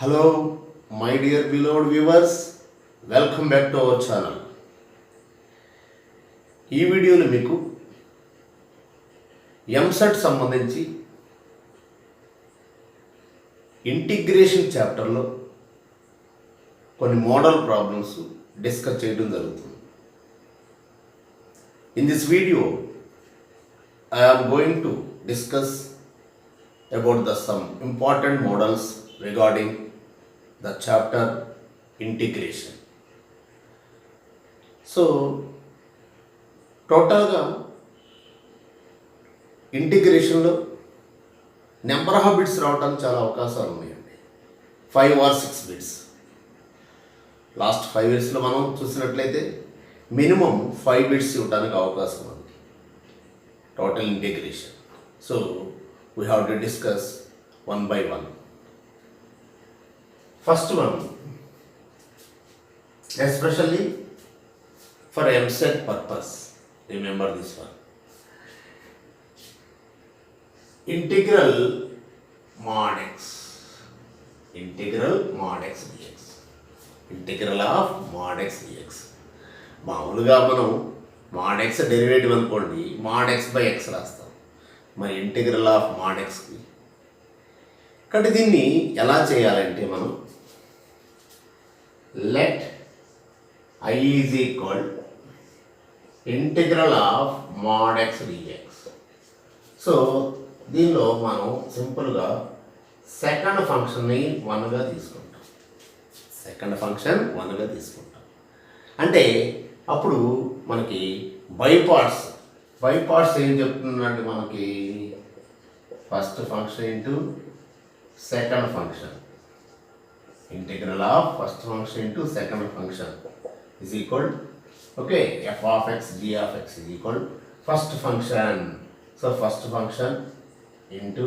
Hello, my dear beloved viewers, welcome back to our channel. ఈ వీడియోలో మీకు ఎంసెట్ సంబంధించి ఇంటిగ్రేషన్ చాప్టర్లో కొన్ని మోడల్ ప్రాబ్లమ్స్ డిస్కస్ చేయడం జరుగుతుంది. In this video I am going to discuss about some important models regarding the chapter integration. So టోటల్గా ఇంటిగ్రేషన్లో number of bits రావడానికి చాలా అవకాశాలు ఉన్నాయండి. 5 or 6 బిట్స్. లాస్ట్ 5 ఇయర్స్లో మనం చూసినట్లయితే మినిమం 5 బిట్స్ ఇవ్వడానికి అవకాశం ఉంది total integration. So we have to discuss one by one. First one, especially for MSET purpose, remember this one. Integral mod x. Integral mod x dx. Integral of mod x dx. మామూలుగా మనం mod x derivative అనుకోండి, mod x by x రాస్తాం. మరి integral of mod xకి కాబట్టి దీన్ని ఎలా చేయాలంటే మనం let I is equal integral of mod x dx. So దీనిలో మనం సింపుల్గా సెకండ్ ఫంక్షన్ని 1గా తీసుకుంటాం. సెకండ్ ఫంక్షన్ 1గా తీసుకుంటాం అంటే అప్పుడు మనకి బై పార్ట్స్ ఏం చెప్తుందంటే మనకి first function into second function, integral of first function into second function is equal, okay, f of x g of x is equal first function. So first function into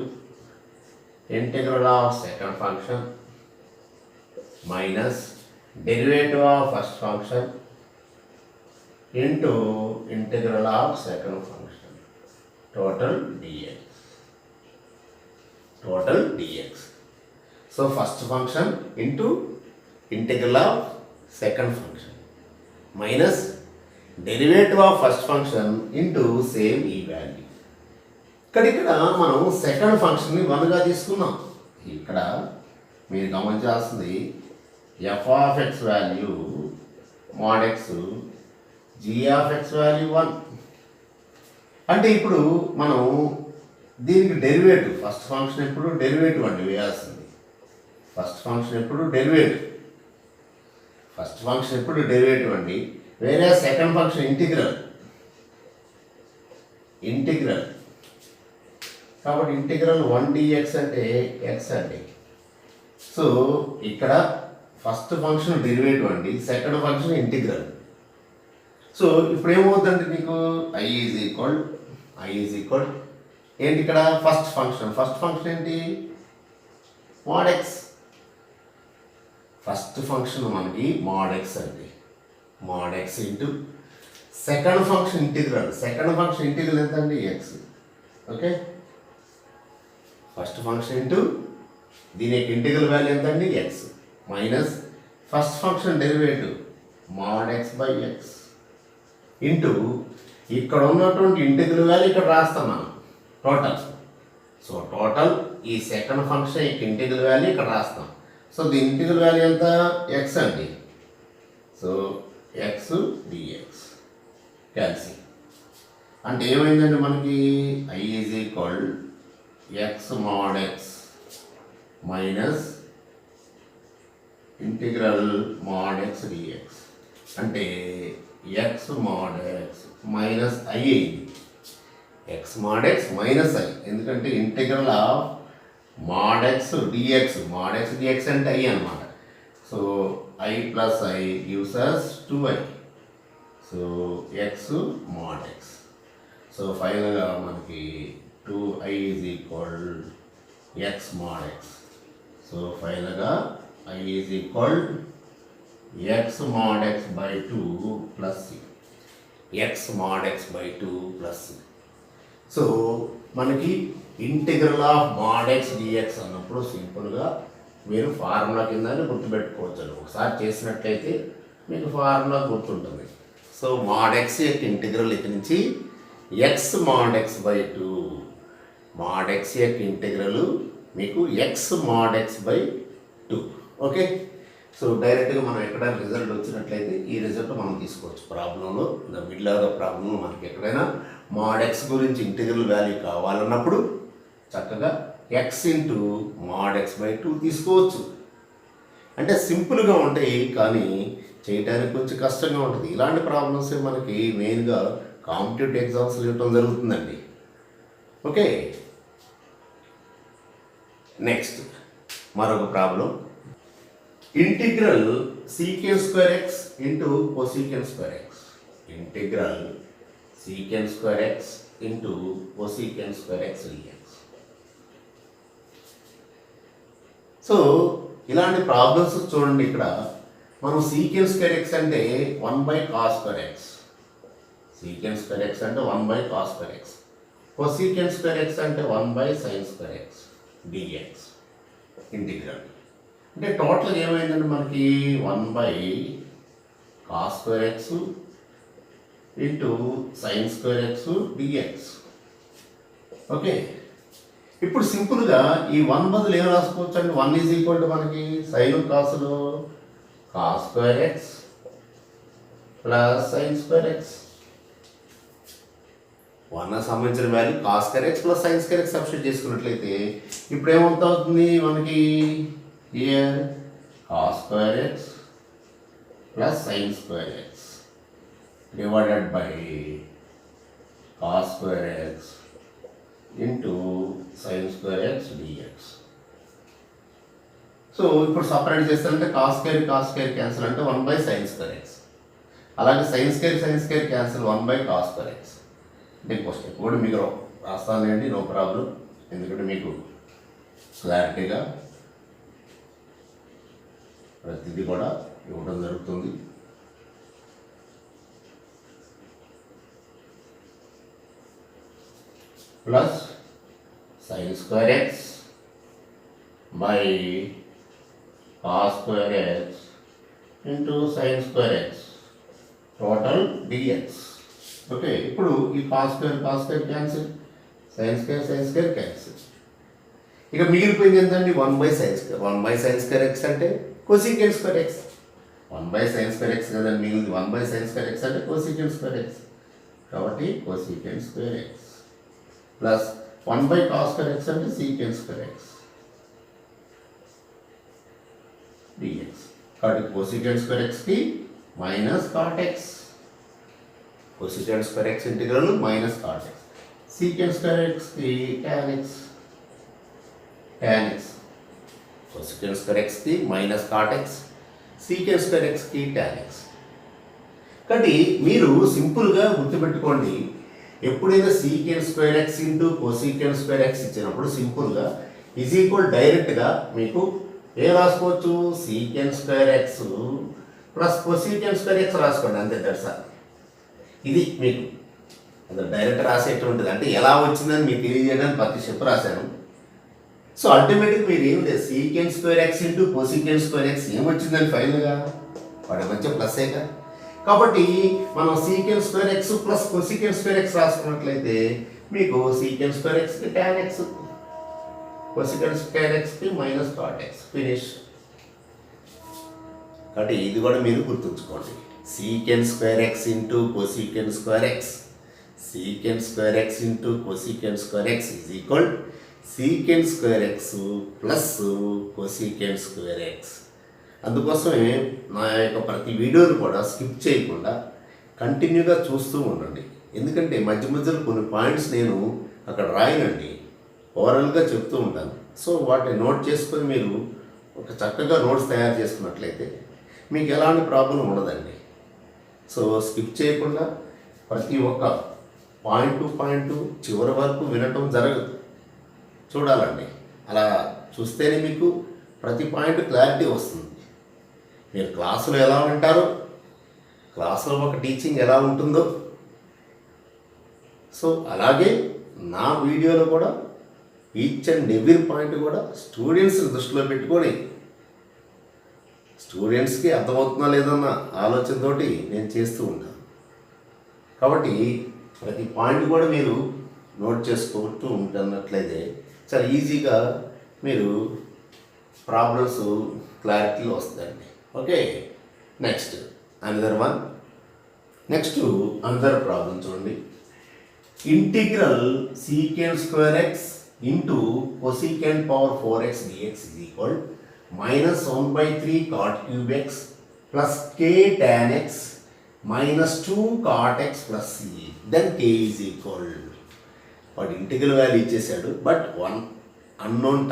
integral of second function minus derivative of first function into integral of second function total dx. So first function into integral of second function minus derivative of first function into same ఈ value. ఇక్కడ మనం second ఫంక్షన్ని 1గా తీసుకున్నాం. ఇక్కడ మీరు గమనించాల్సింది f of x value mod x, g of x value 1. అంటే ఇప్పుడు మనం దీనికి డెరివేటివ్ ఫస్ట్ ఫంక్షన్ ఎప్పుడు డెరివేటివ్ అండి వేయాల్సింది. ఫస్ట్ ఫంక్షన్ ఎప్పుడు డెరివేటివ్ అండి. వేరే సెకండ్ ఫంక్షన్ ఇంటిగ్రల్ కాబట్టి ఇంటిగ్రల్ 1 dx అంటే x అండి. సో ఇక్కడ ఫస్ట్ ఫంక్షన్ డెరివేటివ్ అండి, సెకండ్ ఫంక్షన్ ఇంటిగ్రల్. సో ఇప్పుడు ఏమవుతుందంటే నీకు I ఈజ్ ఈక్వల్ ఏంటి ఇక్కడ ఫస్ట్ ఫంక్షన్ ఏంటి mod x. ఫస్ట్ ఫంక్షన్ మనకి mod x అండి, mod x into second function integral ఎంత అండి x. Okay, first function into దీని యొక్క ఇంటిగ్రల్ వాల్యూ ఎంత అండి x minus first function derivative mod x by x into ఇక్కడ ఉన్నటువంటి ఇంటిగ్రల్ వాల్యూ ఇక్కడ రాస్తాం మనం టోటల్. సో టోటల్ ఈ సెకండ్ ఫంక్షన్ యొక్క ఇంటిగ్రల్ వాల్యూ ఇక్కడ రాస్తాం. సో దీని ఇంటిగ్రల్ వాల్యూ ఎంత x అండి. సో x dx క్యాల్సి అంటే ఏమైందండి మనకి I is equal x mod x minus integral mod x dx అంటే x mod x minus I అయింది. x mod x minus I ఎందుకంటే integral of mod x dx అంటే I అన్నమాట. So I plus I gives us 2I. So x mod x. So ఫైనల్గా మనకి 2I is equal x mod x. So ఫైనల్గా I is equal x mod x by 2 plus x mod x by 2 plus. So మనకి integral of mod x dx అన్నప్పుడు సింపుల్గా మీరు formula కింద గుర్తుపెట్టుకోవచ్చు. ఒకసారి చేసినట్లయితే మీకు ఫార్ములా గుర్తుంటుంది. సో mod x యొక్క ఇంటిగ్రల్ ఇక్కడి నుంచి x mod x by 2. mod x యొక్క ఇంటిగ్రల్ మీకు x mod x by 2. Okay, so డైరెక్ట్గా మనం ఎక్కడ రిజల్ట్ వచ్చినట్లయితే ఈ రిజల్ట్ మనం తీసుకోవచ్చు. ప్రాబ్లంలో మిడిల్ ఆఫ్ ద ప్రాబ్లంలో మనకి ఎక్కడైనా mod x గురించి ఇంటిగ్రల్ వాల్యూ కావాలన్నప్పుడు చక్కగా x into mod x by 2 తీసుకోవచ్చు. అంటే సింపుల్గా ఉంటాయి కానీ చేయడానికి కొంచెం కష్టంగా ఉంటుంది. ఇలాంటి ప్రాబ్లమ్స్ మనకి మెయిన్గా కాంపిటేటివ్ ఎగ్జామ్స్లో ఇవ్వడం జరుగుతుందండి. ఓకే, నెక్స్ట్ మరొక problem. Integral secant square X into cosecant square x. Integral secant square X into cosecant square X dx. So ఇలాంటి ప్రాబ్లమ్స్ చూడండి. ఇక్కడ మనం సీకెండ్ స్క్వేర్ ఎక్స్ అంటే 1/cos square x. Secant square X అంటే 1/cos square x. Cosecant square X అంటే 1/sin square X డిఎక్స్ ఇంటిగ్రల్. అంటే టోటల్ ఏమైందంటే మనకి 1/cos square X into sin square X dx. Okay, ఇప్పుడు సింపుల్గా ఈ 1 బదులు ఏం రాసుకోవచ్చు అంటే 1 ఈజ్ ఈక్వల్ టు మనకి సైన్ కాసులు cos square X plus sin square x. 1 సంబంధించిన value cos square X plus sin square x substitute చేసుకున్నట్లయితే ఇప్పుడు ఏమవుతుంది మనకి here cos square X plus sin square x divided by cos square X into sin square X dx. So ఇప్పుడు separate చేస్తారంటే cos square cancel అంటే 1/sin square x. అలాగే sin square cancel 1/cos square X. నేను question కూడా మీకు రాస్తానండి, no problem. ఎందుకంటే మీకు క్లారిటీగా ప్రతిదీ కూడా ఇవ్వడం జరుగుతుంది. Plus sin square x by cos square X into sin square x total dx. Okay, ఇప్పుడు ఈ cos square cancel, sin square cancel. ఇక మిగిలిపోయింది ఎంతండి 1/sin square. 1/sin square X అంటే cosecant square x. 1/sin square x కదండి మిగిలింది. 1/sin square X అంటే cosecant square X. కాబట్టి cosecant square X plus 1/cos square X అంటే సీకెండ్ స్క్వేర్ ఎక్స్ డిఎక్స్. కాబట్టి కొసీకెండ్ స్క్వేర్ ఎక్స్కి minus cot x. Cosecant square x integral minus cot x. Secant square ఎక్స్కి tan x. Cosecant square ఎక్స్కి minus cot x, secant square ఎక్స్కి tan x. కాబట్టి మీరు సింపుల్గా గుర్తుపెట్టుకోండి, ఎప్పుడైనా secant square X into cosecant square x ఇచ్చినప్పుడు సింపుల్గా ఈజ్ ఈక్వల్ డైరెక్ట్గా మీకు ఏం రాసుకోవచ్చు, secant square X plus cosecant square X రాసుకోండి, అంతే. That's all. ఇది మీకు అది డైరెక్ట్ రాసేటువంటిది. అంటే ఎలా వచ్చిందని మీకు తెలియజేయడానికి ప్రతి స్టెప్ రాశాను. సో అల్టిమేట్గా మీరు ఏం లేదు, secant square X into cosecant square x ఏమొచ్చిందని ఫైనల్గా వాడి మధ్య ప్లస్సేగా. కాబట్టి మనం secant square X plus cosecant square x రాసుకున్నట్లయితే మీకు సీకెండ్ స్క్వేర్ ఎక్స్కి tan ఎక్స్, కొసీకెండ్ స్క్వేర్ ఎక్స్కి మైనస్ కాట్ ఎక్స్, ఫినిష్. కాబట్టి ఇది కూడా మీరు గుర్తుంచుకోండి. Secant square X into cosecant square x, secant square X into cosecant square x is equal secant square X plus cosecant square x. అందుకోసమే నా యొక్క ప్రతి వీడియోని కూడా స్కిప్ చేయకుండా కంటిన్యూగా చూస్తూ ఉండండి. ఎందుకంటే మధ్య మధ్యలో కొన్ని పాయింట్స్ నేను అక్కడ రాయనండి, ఓవరాల్గా చెప్తూ ఉంటాను. సో వాటిని నోట్ చేసుకొని మీరు ఒక చక్కగా నోట్స్ తయారు చేసుకున్నట్లయితే మీకు ఎలాంటి ప్రాబ్లం ఉండదండి. సో స్కిప్ చేయకుండా ప్రతి ఒక్క పాయింట్ టు పాయింట్ చివరి వరకు వినటం జరగదు, చూడాలండి. అలా చూస్తేనే మీకు ప్రతి పాయింట్ క్లారిటీ వస్తుంది. మీరు క్లాసులో ఎలా వింటారో, క్లాసులో ఒక టీచింగ్ ఎలా ఉంటుందో, సో అలాగే నా వీడియోలో కూడా ఈచ్ అండ్ ఎవ్రీ పాయింట్ కూడా స్టూడెంట్స్ని దృష్టిలో పెట్టుకొని స్టూడెంట్స్కి అర్థమవుతుందా లేదన్న ఆలోచనతోటి నేను చేస్తూ ఉంటాను. కాబట్టి ప్రతి పాయింట్ కూడా మీరు నోట్ చేసుకుంటూ ఉంటున్నట్లయితే చాలా ఈజీగా మీరు ప్రాబ్లమ్స్ క్లారిటీలో వస్తాయండి. ఓకే, నెక్స్ట్ అనదర్ ప్రాబ్లం చూడండి. Integral secant square X into cosecant power 4x dx is equal -1/3 cot cube x plus k tan x minus 2 cot x plus c. Then k is equal. వాడు integral value ఇచ్చేసాడు, but one unknown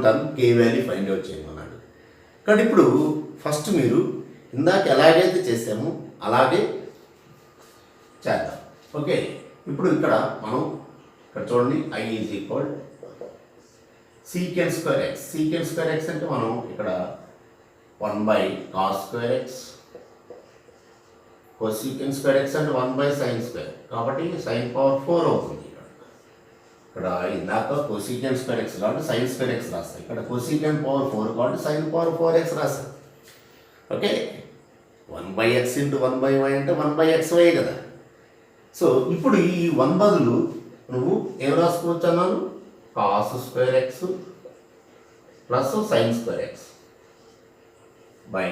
term k value find out చేయమన్నాడు. కాబట్టి ఇప్పుడు first మీరు ఇందాక ఎలాగైతే చేసామో అలాగే చేద్దాం. ఓకే, ఇప్పుడు ఇక్కడ చూడండి i is equal secant square X అంటే మనం ఇక్కడ 1/cos square X, cosecant square X అంటే 1/sin స్క్వేర్, కాబట్టి sin పవర్ 4 అవుతుంది. ఇక్కడ ఇందాక కొసీకెంట్ స్క్వేర్ ఎక్స్ కాబట్టి sin స్క్వేర్ ఎక్స్ రాస్తాయి, ఇక్కడ కొసీకెంట్ పవర్ 4 కాబట్టి sin పవర్ 4x రాస్తాయి. ఓకే, 1/x ఇంటూ 1/y అంటే 1/xy కదా. సో ఇప్పుడు ఈ 1 బదులు నువ్వు ఏం రాసుకోవచ్చు అన్నాను, cos square X plus sine square x by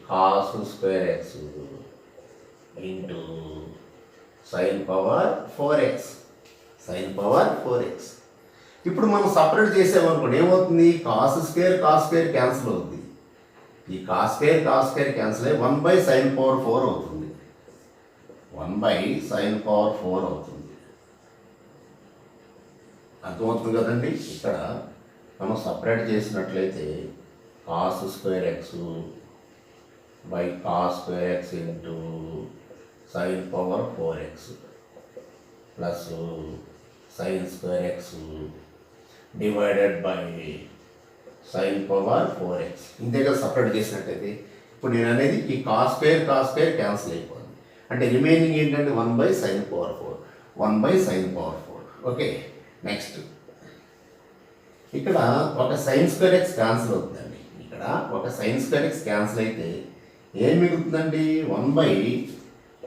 cos square X into sine power 4x. ఇప్పుడు మనం సపరేట్ చేసామనుకోండి ఏమవుతుంది, కాస్ స్క్వేర్ క్యాన్సిల్ అవుతుంది. ఈ కాస్ స్క్వేర్ క్యాన్సిల్ అయ్యి 1/sin పవర్ 4 అవుతుంది. 1/sin పవర్ 4 అవుతుంది. అర్థమవుతుంది కదండి. ఇక్కడ మనం సపరేట్ చేసినట్లయితే cos square x by cos square X into sine power 4x plus sine square x divided by sine power 4x. ఇంతేగా సపరేట్ చేసినట్టయితే ఇప్పుడు నేను అనేది ఈ కాస్ స్క్వేర్ క్యాన్సిల్ అయిపోయింది. అంటే రిమైనింగ్ ఏంటంటే 1/sin పవర్ 4. ఓకే, నెక్స్ట్ ఇక్కడ ఒక సైన్ స్క్వేర్ ఎక్స్ క్యాన్సిల్ అవుతుందండి. ఇక్కడ ఒక సైన్ స్క్వేర్ ఎక్స్ క్యాన్సిల్ అయితే ఏం మిగులుతుందండి,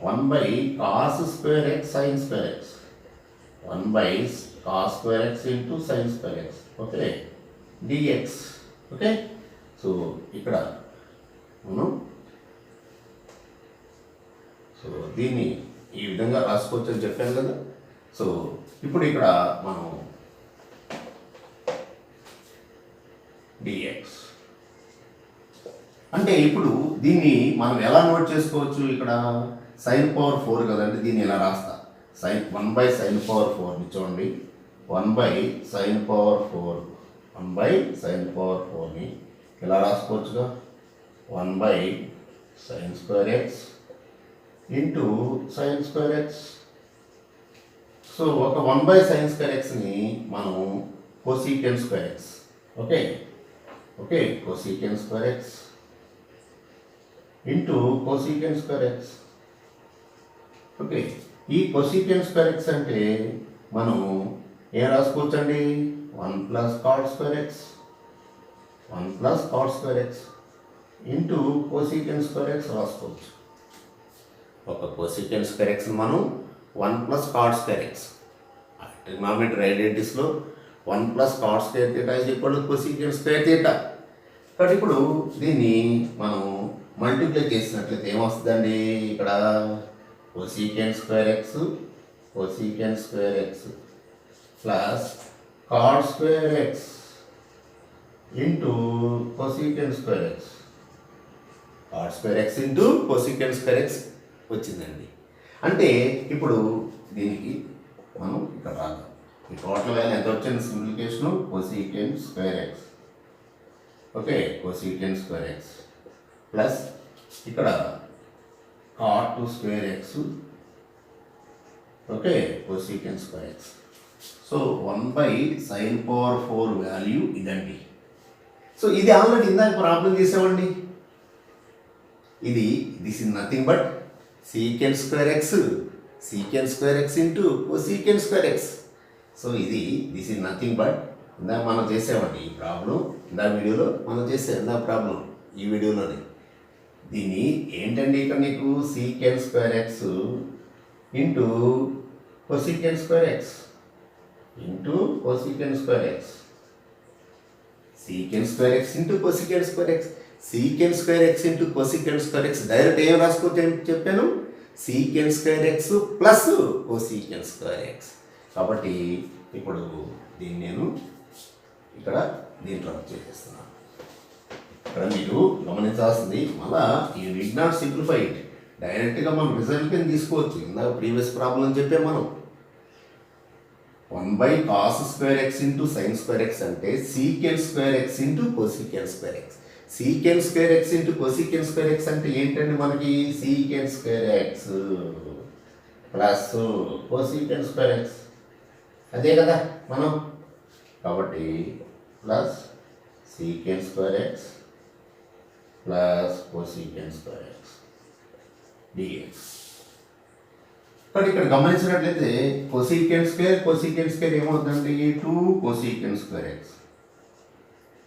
1/cos square x sine square X, 1/cos square X into sine square x. Okay, dx. Okay, so ఇక్కడ మనం దీన్ని ఈ విధంగా రాసుకోవచ్చు అని చెప్పాను కదా. సో ఇప్పుడు ఇక్కడ మనం dx అంటే ఇప్పుడు దీన్ని మనం ఎలా నోట్ చేసుకోవచ్చు, ఇక్కడ సైన్ పవర్ 4 కదండి, దీన్ని ఎలా రాస్తా, 1/sin పవర్ 4 చూడండి, 1/sin పవర్ 4ని ఇలా రాసుకోవచ్చుగా, 1/sin square X into sine square x. So ఒక 1/sin స్క్వేర్ ఎక్స్ని మనం cosecant square x. Okay, cosecant square X into cosecant square x. Okay, ఈ కొసీకెంట్ స్క్వేర్ ఎక్స్ అంటే మనం ఏం రాసుకోవచ్చండి, 1 + cot square X into cosecant square x రాసుకోవచ్చు. ఒక కొసీకెంట్ స్క్వేర్ ఎక్స్ని మనం 1 + cot స్క్వేర్ ఎక్స్, ట్రిగ్నామెట్రీ ఐడెంటిటీస్లో 1 + cot square theta is equal to cosecant square theta. కాబట్టి ఇప్పుడు దీన్ని మనం మల్టిప్లై చేసినట్లయితే ఏమొస్తుందండి, ఇక్కడ cosecant square X plus cot square X into cosecant square X, cot square X into cosecant square X వచ్చిందండి. అంటే ఇప్పుడు దీనికి మనం ఇక్కడ రాద్దాం, ఈ టోటల్ వాల్యూ ఎంత వచ్చింది, simplification cosecant square x. Okay, cosecant square X plus ఇక్కడ cot square x. Okay, cosecant square x. So 1/sin power 4 value ఇదండి. సో ఇది ఆల్రెడీ ఇందాక ప్రాబ్లం చేసామండి. This is nothing but secant square X into cosecant square x. So this is nothing but ఇందాక మనం చేసామండి ఈ problem, ఇందాక వీడియోలో మనం చేసాం ఇందాక ప్రాబ్లం ఈ వీడియోలోనే. దీన్ని ఏంటండి ఇక్కడ నీకు సీకెన్ square X into cosecant square X into cosecant square x, secant square X into cosecant square x, secant square X into cosecant square X. Direct ఏం రాసుకోవచ్చు చెప్పాను, సీకెన్ square X plus cosecant square X. కాబట్టి ఇప్పుడు దీన్ని నేను ఇక్కడ దీంట్లో చేసేస్తున్నాను. ఇక్కడ మీరు గమనించాల్సింది, మళ్ళా ఈ నీడ్ నాట్ సింప్లిఫై ఇట్, డైరెక్ట్గా మనం రిజల్ట్ కింద తీసుకోవచ్చు. ఇందాక ప్రీవియస్ ప్రాబ్లం చెప్పాం మనం, 1/cos square X into sine square X అంటే secant square X into cosecant square x. Secant square X into cosecant square X అంటే ఏంటండి మనకి, secant square X plus cosecant square x, అదే కదా మనం. కాబట్టి plus secant square X plus cosecant square X dx. కానీ ఇక్కడ గమనించినట్లయితే కొసీకెన్ స్క్వేర్ ఏమవుతుందండి, 2 cosecant square x,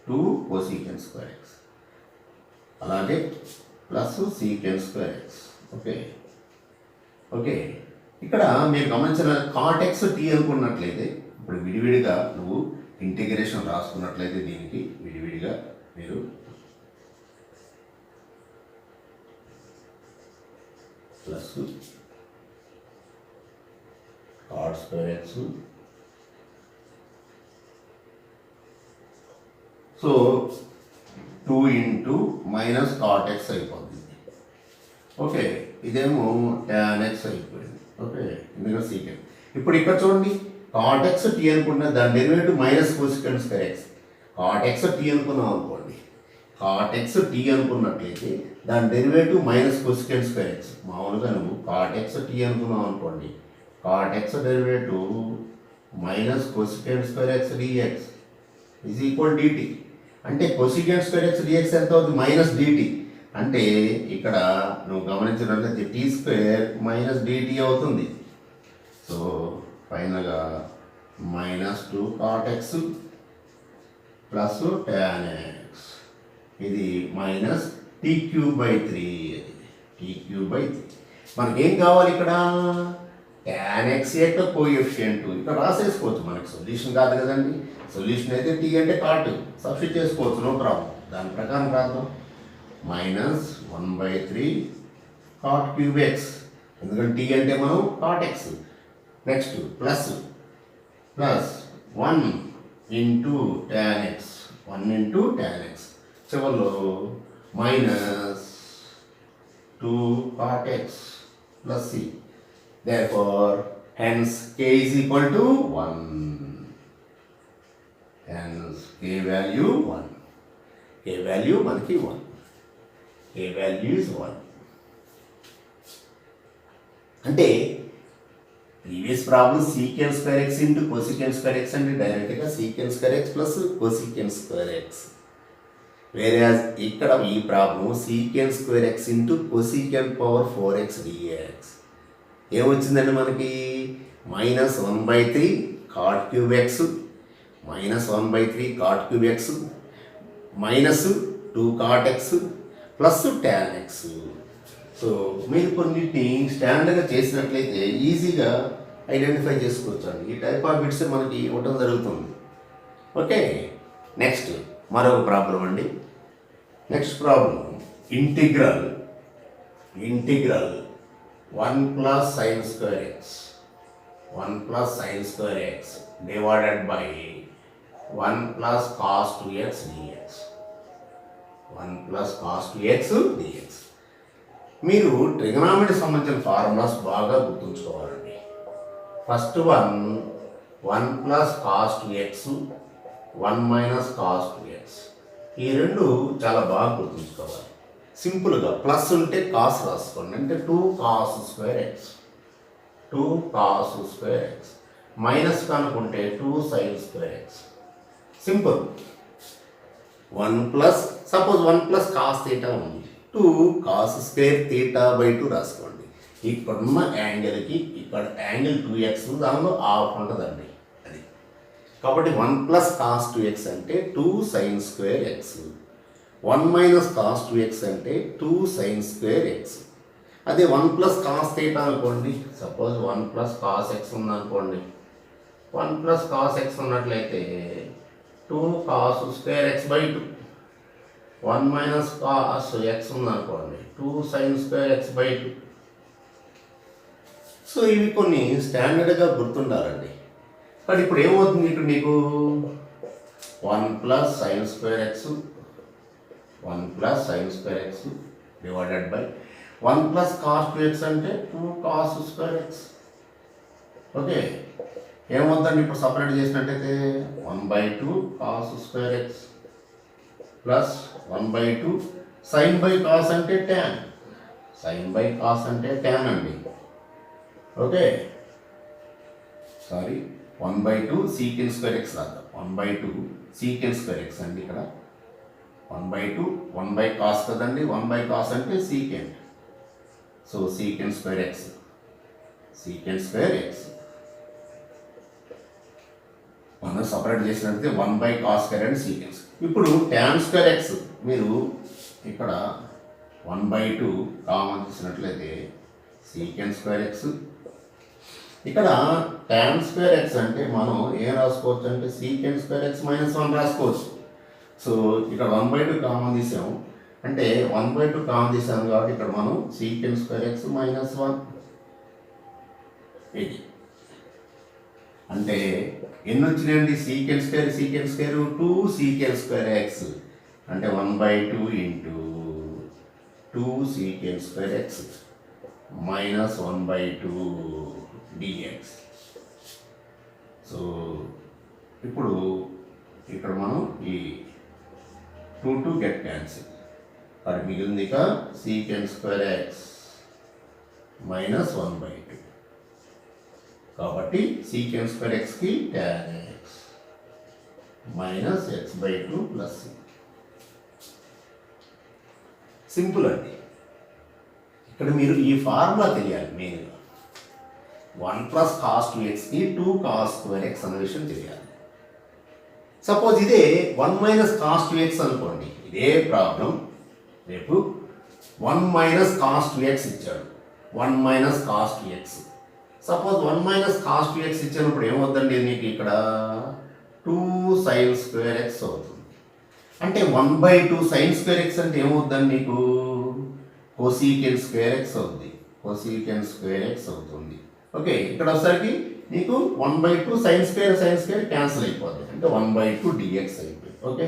2 cosecant square x, అలాగే plus secant square x. Okay okay. ఇక్కడ మీరు గమనించిన కాట్ ఎక్స్ టీ అనుకున్నట్లయితే, ఇప్పుడు విడివిడిగా నువ్వు ఇంటిగ్రేషన్ రాసుకున్నట్లయితే దీనికి విడివిడిగా మీరు plus cot square x, so 2 into minus cot x అయిపోతుంది. ఓకే, ఇదేమో tan ఎక్స్ అయిపోయింది. ఓకే, ఎందుకంటే సీకెన్. ఇప్పుడు ఇక్కడ చూడండి, కాట్ ఎక్స్ టీ అనుకున్నా దాని derivative minus cosecant square x. Cot x t అనుకున్నాం అనుకోండి, కాట్ ఎక్స్ టీ అనుకున్నట్లయితే దాని derivative minus cosecant square x. మామూలుగా నువ్వు కాట్ ఎక్స్ టీ అనుకున్నావు అనుకోండి, cot x derivative minus cosecant square X dx is equal dt. అంటే కొసీకెన్ స్క్వేర్ ఎక్స్ డిఎక్స్ ఎంత అవుతుంది, మైనస్ డిటి. అంటే ఇక్కడ నువ్వు గమనించినట్లయితే టీ స్క్వేర్ మైనస్ డిటి అవుతుంది. సో ఫైనల్గా -2 cot X plus tan x, ఇది మైనస్ t³/3, t³/3. మనకేం కావాలి ఇక్కడ, tan ఎక్స్ యొక్క కోఎఫిషియంట్ ఇక్కడ రాసేసుకోవచ్చు. మనకి సొల్యూషన్ కాదు కదండి, సొల్యూషన్ అయితే టీ అంటే కాట్ సబ్స్టిట్యూట్ చేసుకోవచ్చు, నో ప్రాబ్లం. దాని ప్రకారం రాద్దాం, -1/3 cot³ x, ఎందుకంటే టీ అంటే మనం cot x. Next plus 1 into tan x, 1 into tan x, చివరిలో -2 cot x plus c. Therefore, hence k is equal to 1. Hence k value 1. K value మనకి 1. K value is 1. అంటే previous problem secant square X into cosecant square X అంటే డైరెక్ట్గా secant square X plus cosecant square x. వేరే ఇక్కడ ఈ problem secant square X into cosecant power 4x dx. ఏమొచ్చిందండి మనకి, -1/3 cot³ x, -1/3 cot³ x, -2 cot x plus tan x. So మీరు కొన్నిటిని స్టాండర్డ్గా చేసినట్లయితే ఈజీగా ఐడెంటిఫై చేసుకోవచ్చు అండి. ఈ టైప్ ఆఫ్ బిట్స్ మనకి ఇవ్వటం జరుగుతుంది. ఓకే, నెక్స్ట్ మరొక ప్రాబ్లం అండి. Next problem integral 1 plus sine square x, 1 plus sine square x divided by 1 plus cos 2x dx, 1 plus cos 2x dx. మీరు ట్రిగనామెట్రీ సంబంధించిన ఫార్ములాస్ బాగా గుర్తుంచుకోవాలండి. First 1 plus cos 2x, 1 minus cos 2x, ఈ రెండు చాలా బాగా గుర్తుంచుకోవాలి. సింపుల్గా ప్లస్ ఉంటే కాస్ రాసుకోండి, అంటే 2 cos square x, 2 cos square X. Minus కనుకుంటే 2 sine square x. Simple. 1 plus, suppose 1 plus cos theta ఉంది, 2 కాస్ స్క్వేర్ తీటా/2 రాసుకోండి. ఇక్కడున్న యాంగిల్కి ఇక్కడ యాంగిల్ 2x, దానిలో హాఫ్ ఉంటుందండి అది. కాబట్టి 1 ప్లస్ కాస్ 2x అంటే 2 sine square x 1 minus cos 2x అంటే 2 సైన్ స్క్వేర్ ఎక్స్. అదే 1 ప్లస్ కాస్ థీటా అనుకోండి. సపోజ్ 1 ప్లస్ కాస్ ఎక్స్ ఉందనుకోండి. 1 ప్లస్ కాస్ ఎక్స్ ఉన్నట్లయితే 2 cos square x by 2. 1 minus cos X ఉందనుకోండి. 2 sine square x by 2. So ఇవి కొన్ని స్టాండర్డ్గా గుర్తుండాలండి. కానీ ఇప్పుడు ఏమవుతుంది ఇటు నీకు 1 plus sine square x 1 plus sine square x divided by 1 plus cos 2x అంటే 2 కాస్ స్క్వేర్ ఎక్స్. ఓకే, ఏమవుతుందండి ఇప్పుడు సపరేట్ చేసినట్టయితే 1/2 cos square X plus 1/2 sine by cos అంటే ట్యాన్. సైన్ బై కాస్ అంటే ట్యాన్ అండి. Okay, sorry 1/2 secant square x రాద్దాం. 1/2 secant square X అండి. ఇక్కడ 1/2 1 బై కాస్ కదండి. 1 బై కాస్ అంటే secant. So secant square X, secant square x మనం separate చేసినట్లయితే 1 by cos square and secant. ఇప్పుడు ట్యాన్ స్క్వేర్ ఎక్స్ మీరు ఇక్కడ 1/2 కామన్ తీసినట్లయితే సీకెంట్ స్క్వేర్ ఎక్స్. ఇక్కడ ట్యాన్ స్క్వేర్ ఎక్స్ అంటే మనం ఏం రాసుకోవచ్చు అంటే సీకెంట్ స్క్వేర్ ఎక్స్ మైనస్ 1 రాసుకోవచ్చు. సో ఇక్కడ 1/2 కామన్ తీసాము అంటే 1/2 కామన్ తీసాము కాబట్టి ఇక్కడ మనం సీకెంట్ స్క్వేర్ ఎక్స్ మైనస్ 1 ఇది అంటే ఎన్ని వచ్చినాయండి? Secant square 2 secant square X అంటే 1/2 into 2 secant square X minus 1/2 dx. So ఇప్పుడు ఇక్కడ మనం ఈ 2 గెట్ క్యాన్సిల్. అది మిగిలింది ఇక సీకెంట్ స్క్వేర్ ఎక్స్ మైనస్ 1/2. కాబట్టి సీకెంట్ స్క్వేర్ ఎక్స్కి tan x minus x/2 plus c. Simple అండి. ఇక్కడ మీరు ఈ ఫార్ములా తెలియాలి మెయిన్గా. 1 ప్లస్ కాస్ 2xకి 2 కాస్ స్క్వేర్ ఎక్స్ అనే విషయం తెలియాలి. సపోజ్ ఇదే 1 మైనస్ కాస్ 2x అనుకోండి. ఇదే ప్రాబ్లం రేపు 1 మైనస్ కాస్ 2x ఇచ్చాడు. 1 minus cos 2x. Suppose 1 minus cos 2x ఇచ్చినప్పుడు ఏమవుతుందండి నీకు ఇక్కడ 2 సైన్ స్క్వేర్ ఎక్స్ అవుతుంది. అంటే 1/2 సైన్ స్క్వేర్ ఎక్స్ అంటే ఏమవుతుందండి నీకు కోసీకెంట్ స్క్వేర్ ఎక్స్ అవుతుంది. కోసీకెంట్ స్క్వేర్ ఎక్స్ అవుతుంది. ఓకే, ఇక్కడ వచ్చేసరికి నీకు 1/2 సైన్ స్క్వేర్ క్యాన్సిల్ అయిపోతుంది. అంటే 1/2 డిఎక్స్ అయిపోయింది. ఓకే,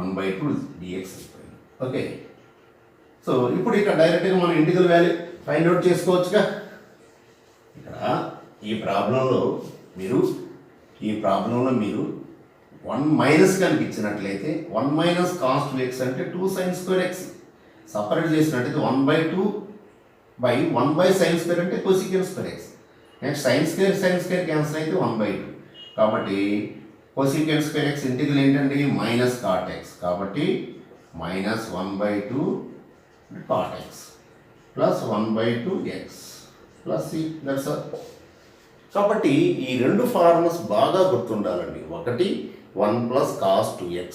1/2 డిఎక్స్ అయిపోయింది. ఓకే, సో ఇప్పుడు ఇక్కడ డైరెక్ట్గా మనం ఇంటిగ్రల్ వాల్యూ ఫైండ్ అవుట్ చేసుకోవచ్చుగా. ఇక్కడ ఈ ప్రాబ్లంలో మీరు 1 మైనస్ కనిపించినట్లయితే 1 మైనస్ కాస్ 2x అంటే 2 సైన్ స్క్వేర్ ఎక్స్ సపరేట్ చేసినట్టయితే 1/2 బై 1 బై సైన్ స్క్వేర్ అంటే cosecant square x. Next sine square cancel అయితే 1/2. కాబట్టి కోసికెంట్ స్క్వేర్ ఎక్స్ ఇంటిగ్రల్ ఏంటండి మైనస్ కాట్ ఎక్స్. కాబట్టి minus 1/2 cot X plus 1/2 x plus c. That's all. కాబట్టి ఈ రెండు formulas బాగా గుర్తుండాలండి. ఒకటి 1 ప్లస్ కాస్ 2x,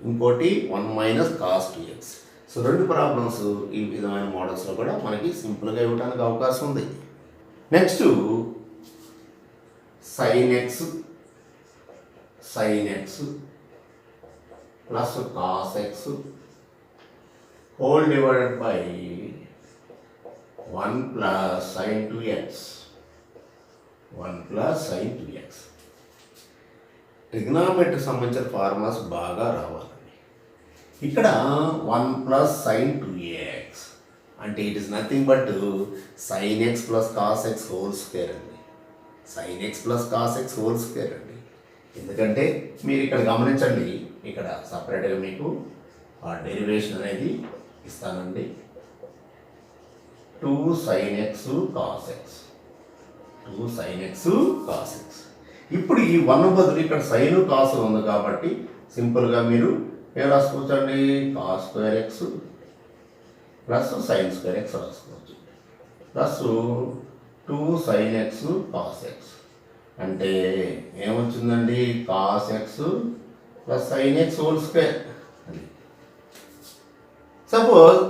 ఇంకోటి 1 మైనస్ కాస్ 2x. సో రెండు ప్రాబ్లమ్స్ ఈ విధమైన మోడల్స్లో కూడా మనకి సింపుల్గా ఇవ్వడానికి అవకాశం ఉంది. Next sine x plus cos x whole divided by 1 plus sine 2x. 1 plus sine 2x. Trigonometry సంబంధించిన ఫార్ములాస్ బాగా రావాలండి. ఇక్కడ 1 ప్లస్ సైన్ 2x అంటే it is nothing but sine x plus cos x whole square అండి. Sine x plus cos x whole square అండి. ఎందుకంటే మీరు ఇక్కడ గమనించండి, ఇక్కడ సపరేట్గా మీకు ఆ డెరివేషన్ అనేది ఇస్తానండి. 2 sine x cos X, 2 sine x cos X. ఇప్పుడు ఈ 1 బదులు ఇక్కడ సైన్ కాస్ ఉంది కాబట్టి సింపుల్గా మీరు ఏం రాసుకోవచ్చండి cos square X plus sine square x రాసుకోవచ్చు. Plus 2 sine x cos x అంటే ఏమొచ్చిందండి cos x plus sine x whole square అని. సపోజ్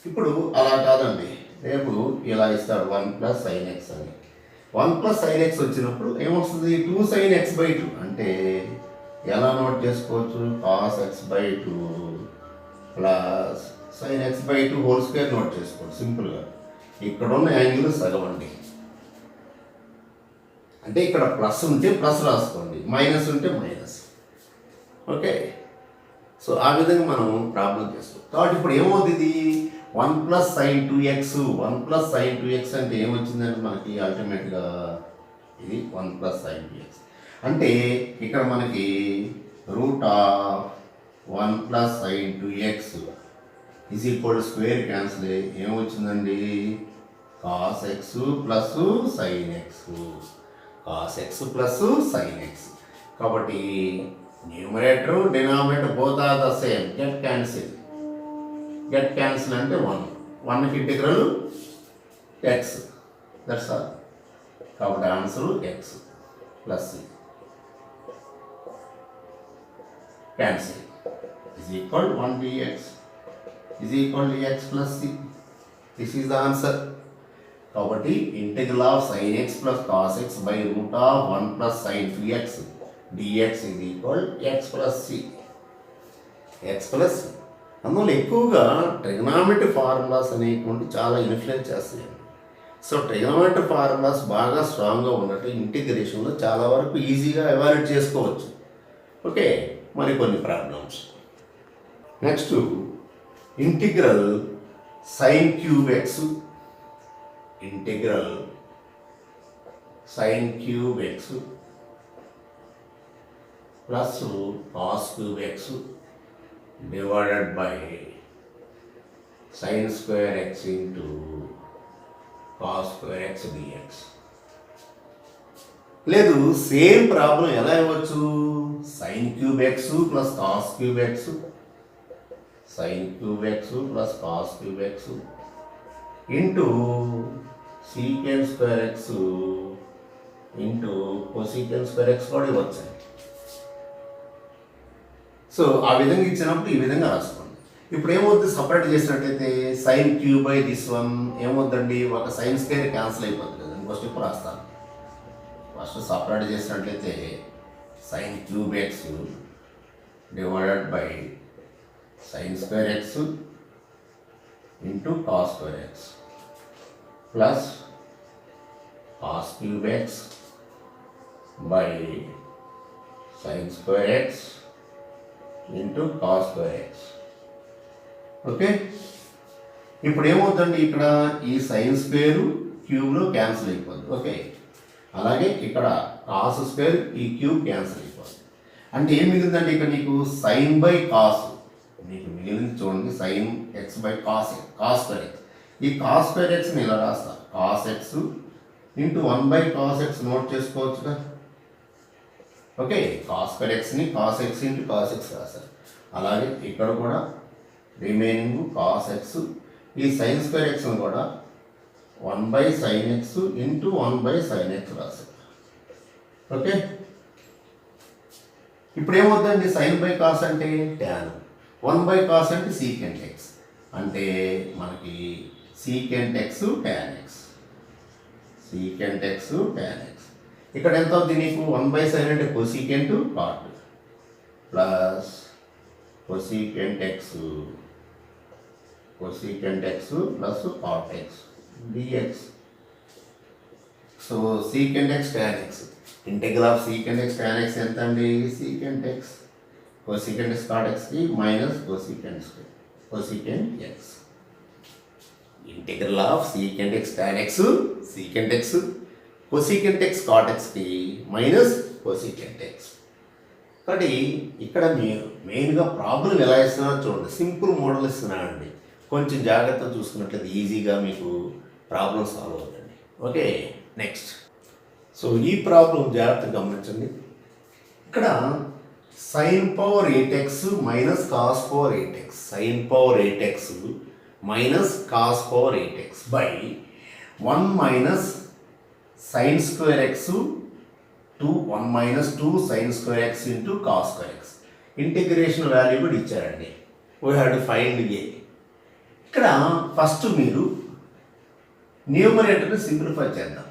ఇప్పుడు అలా కాదండి, రేపు ఇలా ఇస్తాడు 1 + sin x అని. 1 + sin x వచ్చినప్పుడు ఏమొస్తుంది, 2 sin x/2 అంటే ఎలా నోట్ చేసుకోవచ్చు, cos x/2 plus sin x/2 whole square note చేసుకోవచ్చు సింపుల్గా. ఇక్కడ ఉన్న యాంగిల్ సగం అండి, అంటే ఇక్కడ ప్లస్ ఉంటే ప్లస్ రాసుకోండి, మైనస్ ఉంటే మైనస్. ఓకే, సో ఆ విధంగా మనం ప్రాబ్లం చేస్తాం. కాబట్టి ఇప్పుడు ఏమవుతుంది, 1 + sin 2x 1 + sin 2x అంటే ఏమొచ్చిందంటే మనకి అల్టిమేట్గా ఇది 1 + sin 2x అంటే ఇక్కడ మనకి √1 + sin 2x స్క్వేర్ క్యాన్సిల్ ఏమొచ్చిందండి, cos x + sin x, cos x + sin x. కాబట్టి numerator denominator both are the same, get cancel అంటే 1కి ఇంటిగ్రల్ x, దట్స్ ఆల్. కాబట్టి answer x + c cancel = 1 dx x + c. This is the answer. కాబట్టి integral of sin x + cos x √1 + sin 2x dx x + c. అందువల్ల ఎక్కువగా trigonometry formulas అనేటువంటి చాలా influence చేస్తాయండి. So trigonometry formulas బాగా స్ట్రాంగ్గా ఉన్నట్టు ఇంటిగ్రేషన్లో చాలా వరకు ఈజీగా ఎవాల్యుయేట్ చేసుకోవచ్చు. ఓకే, మరికొన్ని problems. Next integral sin cube x plus cos cube x divided by sin square x into cos square x dx. లేదు, సేమ్ ప్రాబ్లం ఎలా ఇవ్వచ్చు, sin cube x plus cos cube x plus cos cube x into secant square x into cosecant square x కూడా ఇవ్వచ్చు. So ఆ విధంగా ఇచ్చినప్పుడు ఈ విధంగా రాసుకోండి. ఇప్పుడు ఏమవుతుంది, సపరేట్ చేసినట్లయితే sin cube by this one ఏమవుతుందండి, ఒక sin స్క్వేర్ క్యాన్సిల్ అయిపోతుంది కదండి. ఫస్ట్ ఇప్పుడు రాస్తాను. ఫస్ట్ సపరేట్ చేసినట్లయితే sin cube x divided by sin square x into cos square x plus cos cube x by sin square x into cos square x. Okay, ఇప్పుడు ఏమవుతుందండి, ఇక్కడ ఈ sin square క్యూబ్లో cancel అయిపోతుంది. Okay, అలాగే ఇక్కడ cos square ఈ cube cancel అయిపోతుంది. అంటే ఏం మిగిలిందండి, ఇక్కడ నీకు sin బై కాస్ నీకు మిగిలింది చూడండి, sin x by cos square x. ఈ కాస్ స్క్వేర్ ఎక్స్ని ఇలా రాస్తా, cos x into 1 by cos x note చేసుకోవచ్చుగా. ఓకే, కాస్ స్క్వేర్ ఎక్స్ని cos x into cos x రాశారు. అలాగే ఇక్కడ కూడా రిమైనింగ్ కాస్ ఎక్స్, ఈ sin స్క్వేర్ ఎక్స్ని కూడా 1 by sin x into 1 by sin x రాశారు. ఓకే, ఇప్పుడు ఏమవుతుందండి, sin బై కాస్ అంటే tan, 1 బై కాస్ అంటే సీకెంట్ ఎక్స్, అంటే మనకి సీకెంట్ ఎక్స్ tan ఎక్స్, ఇక్కడ ఎంత అవుతుంది నీకు, 1 బై sin అంటే cosecant cot plus cosecant x plus cot x dx. So secant x tan x, integral of secant x tan x ఎంత అండి, secant x cosecant x cot ఎక్స్కి minus cosecant x. Integral of secant x tan x secant x cosecant x cot ఎక్స్కి minus cosecant x. కాబట్టి ఇక్కడ మీరు మెయిన్గా problem ఎలా ఇస్తున్నారో చూడండి, సింపుల్ మోడల్ ఇస్తున్నానండి. కొంచెం జాగ్రత్తగా చూసుకున్నట్లయితే ఈజీగా మీకు ప్రాబ్లం సాల్వ్ అవుతుంది. Okay, next. సో ఈ ప్రాబ్లం జాగ్రత్తగా గమనించండి. ఇక్కడ sin power 8x minus cos power 8x, sin power 8x minus cos power 8x by 1 minus sin square X to 1 minus 2 sin square X into cos square X. Integration value కూడా ఇచ్చారండి. We have to find a. ఇక్కడ first మీరు న్యూమరేటర్ని simplify చేద్దాం.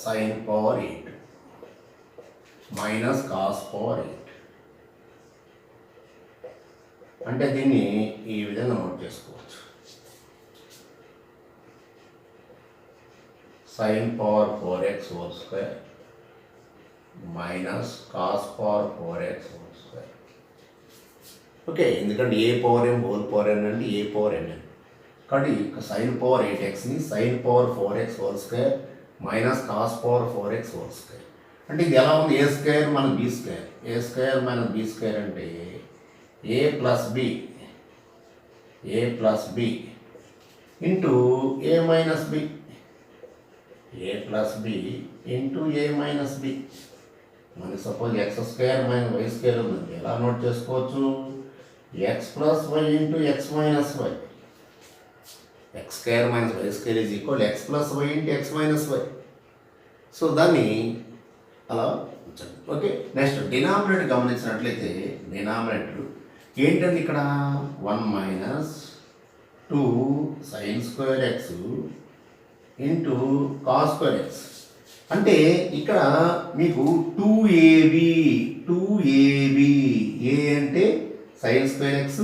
sin power 8 minus cos power 8 అంటే దీన్ని ఈ విధంగా note చేసుకోవచ్చు. sin power 4x whole square minus cos power 4x whole square. Okay, ఎందుకంటే ఏ పవర్ ఎం హోల్ పవర్ ఎన్ అంటే ఏ పవర్ ఎన్ కాబట్టి sin power 8xని sin power 4x whole square minus cos power 4x whole square అంటే ఇది ఎలా ఉంది? ఏ square minus B square, a square minus B square అంటే A plus B into A minus B, A plus B into A minus B. మనకి suppose X square minus why square ఉందండి, ఎలా note చేసుకోవచ్చు? X plus y into X minus y. X square minus why square is equal x plus y into X minus y. So దాన్ని అలా ఉంచండి. Okay, next denominator గమనించినట్లయితే denominator ఏంటంటే ఇక్కడ 1 minus 2 sin square X into cos square X అంటే ఇక్కడ మీకు 2ab a అంటే sin స్క్వేర్ ఎక్స్,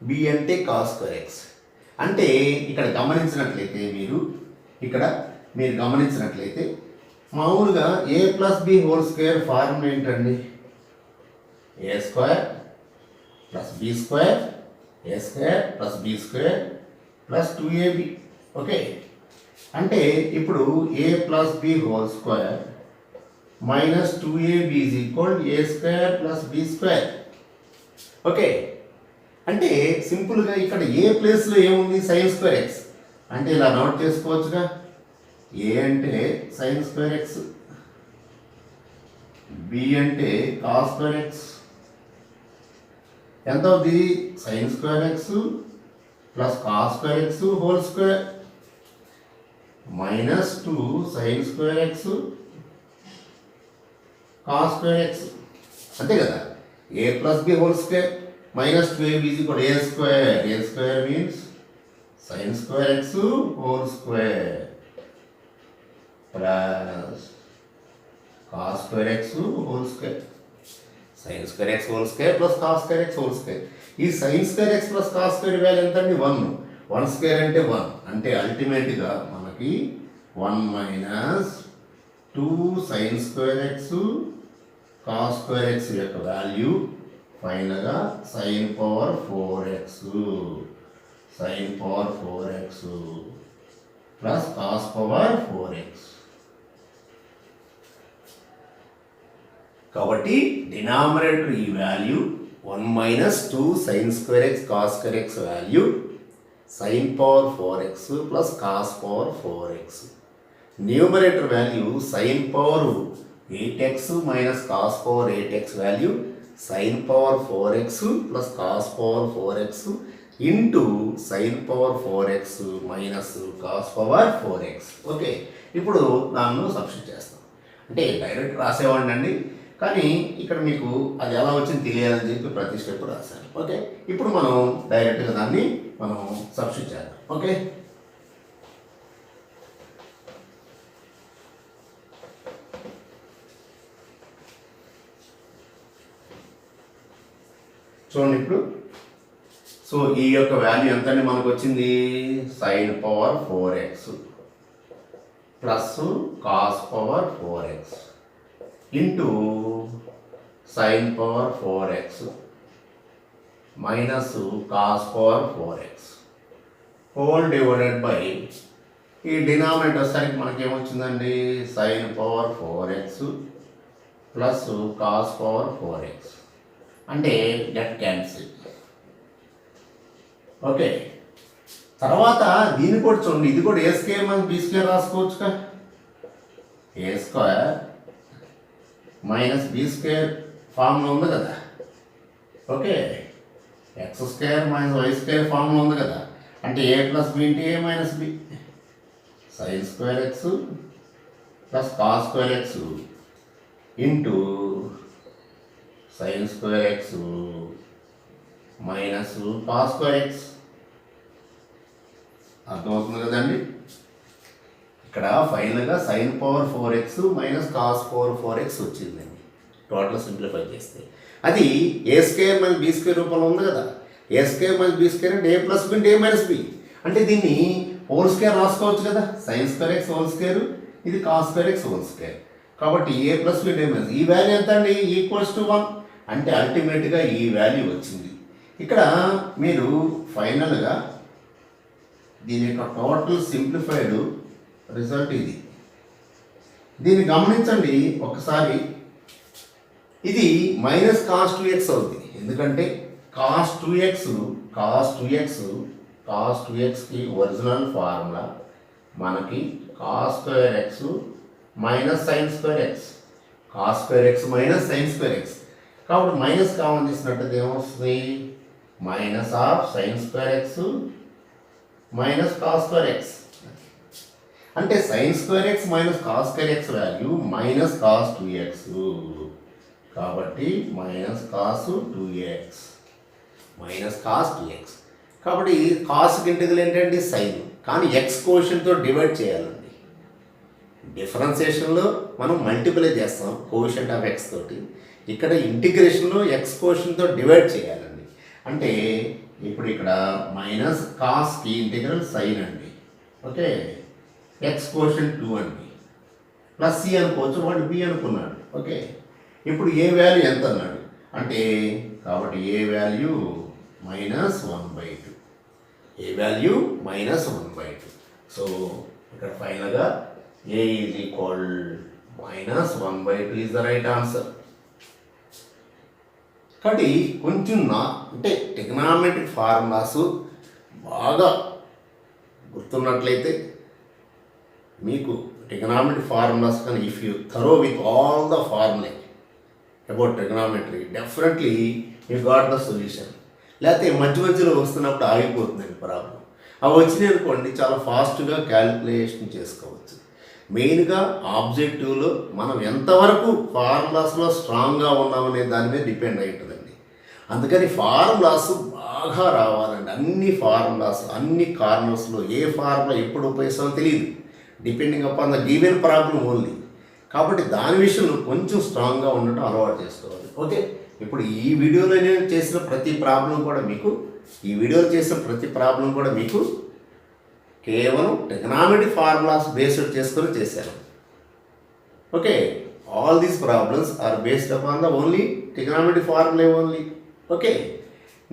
బి అంటే కాస్ స్క్వేర్ ఎక్స్. అంటే ఇక్కడ గమనించినట్లయితే మీరు గమనించినట్లయితే మామూలుగా ఏ plus b whole square formula ఏంటండి? A square plus b square, a square plus b square plus 2ab. Okay, అంటే ఇప్పుడు a plus b whole square minus 2ab is equal a square plus b square. Okay, అంటే సింపుల్గా ఇక్కడ ఏ ప్లేస్లో ఏముంది? Sign square X అంటే ఇలా note చేసుకోవచ్చుగా. ఏ అంటే సైన్ స్క్వేర్ ఎక్స్, బి అంటే కాస్ స్క్వేర్ ఎక్స్. ఎంత అవుతుంది? Sine square X plus cos square X whole square minus 2 sine square X cos square x. అంతే కదా. A plus b whole square minus 2ab is equal a square means sine square X whole square plus cos square X whole square. Sine square X whole square plus cos square X whole square. ఈ sine square X plus cos square value ఎంత అండి? 1 square అంటే 1 అంటే అల్టిమేట్గా మనకి 1 minus 2 sine square X cos square X యొక్క value ఫైనల్గా sine power 4x plus cos power 4x. కాబట్టి డినామినేటర్ ఈ value 1 minus 2 sine square X cos square X value sign power 4x plus cos power 4x. Numerator value sine power 8x minus cos power 8x value sign power 4x plus cos power 4x into sine power 4x minus cos power 4x. Okay, ఇప్పుడు దాన్ని substitute చేస్తాం. అంటే direct రాసేవాడిని అండి, కానీ ఇక్కడ మీకు అది ఎలా వచ్చింది తెలియాలని చెప్పి ప్రతి స్టెప్ రాశాను. ఓకే, ఇప్పుడు మనం డైరెక్ట్గా దాన్ని సబ్స్టిట్యూట్ చేద్దాం. ఓకే, చూడండి ఇప్పుడు. సో ఈ యొక్క వాల్యూ ఎంత అండి మనకు వచ్చింది? Sine power 4x plus cos power 4x into sine power 4x minus cos power 4x whole divided by ఈ డినామినేటర్ సరికి మనకేమొచ్చిందండి? Sine power 4x plus cos power 4x అంటే గెట్ క్యాన్సిల్. ఓకే, తర్వాత దీన్ని కూడా చూడండి, ఇది కూడా ఏ స్క్వేర్ మనం బి స్క్వేర్ రాసుకోవచ్చుగా. A square minus B square ఫామ్లో ఉంది కదా. Okay, X square minus why square ఫామ్లో ఉంది కదా. అంటే A plus B into A minus B sine square X plus cos square X into sine square X minus cos square X. అర్థమవుతుంది కదండి. ఇక్కడ ఫైనల్గా sine power 4x minus cos power 4x వచ్చిందండి total simplify చేస్తే. అది A square minus be square రూపంలో ఉంది కదా. ఏ స్క్వేర్ మైనస్ బీ స్క్వేర్ అంటే ఏ ప్లస్ బి అంటే ఏ మైనస్ బి. అంటే దీన్ని హోల్ స్క్వేర్ రాసుకోవచ్చు కదా. Sine square X whole square, ఇది cos square X whole square. కాబట్టి ఏ ప్లస్ బి అంటే ఏ మైనస్. ఈ వాల్యూ ఎంత అండి? Equals to 1. అంటే అల్టిమేట్గా ఈ వాల్యూ వచ్చింది. ఇక్కడ మీరు ఫైనల్గా దీని యొక్క టోటల్ సింప్లిఫైడ్ రిజల్ట్ ఇది. దీన్ని గమనించండి ఒకసారి. ఇది మైనస్ కాస్ 2x అవుతుంది. ఎందుకంటే కాస్ 2xకి ఒరిజినల్ ఫార్ములా మనకి cos square X minus sine square X. Cos square X minus sine square X. కాబట్టి మైనస్ కామన్ చేసినట్టు ఏమొస్తుంది? Minus of sine square X minus cos square X. అంటే sine square X minus cos square X value minus cos 2x. కాబట్టి minus cos 2x. కాబట్టి కాస్కి integral ఏంటంటే sine, కానీ X కోషన్తో డివైడ్ చేయాలండి. డిఫరెన్సియేషన్లో మనం మల్టిప్లై చేస్తాం కోషంట్ ఆఫ్ ఎక్స్ తోటి. ఇక్కడ ఇంటిగ్రేషన్లో ఎక్స్ కోషన్తో డివైడ్ చేయాలండి. అంటే ఇప్పుడు ఇక్కడ మైనస్ కాస్కి ఇంటిగ్రల్ సైన్ అండి. ఓకే, ఎక్స్ కోషన్ 2 అండి. ప్లస్ సి అనుకోవచ్చు, వాడు బి అనుకున్నాడు. ఓకే, ఇప్పుడు ఏ వాల్యూ ఎంత అన్నాడు అంటే, కాబట్టి A value -1/2. A value -1/2. So ఇక్కడ ఫైనల్గా A is equal -1/2 is the right answer. కాబట్టి కొంచెం అంటే ట్రిగ్నామెట్రిక్ ఫార్ములాస్ బాగా గుర్తున్నట్లయితే మీకు ట్రిగ్నామెట్రిక్ ఫార్ములాస్ కానీ if you thorough with all the formula about trigonometry definitely you got the solution. లేకపోతే మధ్యలో వస్తున్నప్పుడు ఆగిపోతుందండి ప్రాబ్లం. అవి వచ్చినాయి అనుకోండి చాలా ఫాస్ట్గా క్యాలిక్యులేషన్ చేసుకోవచ్చు. మెయిన్గా ఆబ్జెక్టివ్లో మనం ఎంతవరకు ఫార్ములాస్లో స్ట్రాంగ్గా ఉన్నామనే దాని మీద డిపెండ్ అయి ఉంటుందండి. అందుకని ఫార్ములాస్ బాగా రావాలండి. అన్ని ఫార్ములాస్ అన్ని కార్నర్స్లో ఏ ఫార్ములా ఎప్పుడు ఉపయోగిస్తామో తెలియదు, depending upon the given problem only. కాబట్టి దాని విషయంలో కొంచెం స్ట్రాంగ్గా ఉండటం అలవాటు చేసుకోవాలి. ఓకే, ఇప్పుడు ఈ వీడియోలో నేను చేసిన ప్రతి ప్రాబ్లం కూడా మీకు కేవలం ట్రిగ్నామెట్రిక్ ఫార్ములాస్ బేస్డ్ చేసుకొని చేశాను. Okay, all these problems are based upon the only trigonometric formula only. Okay,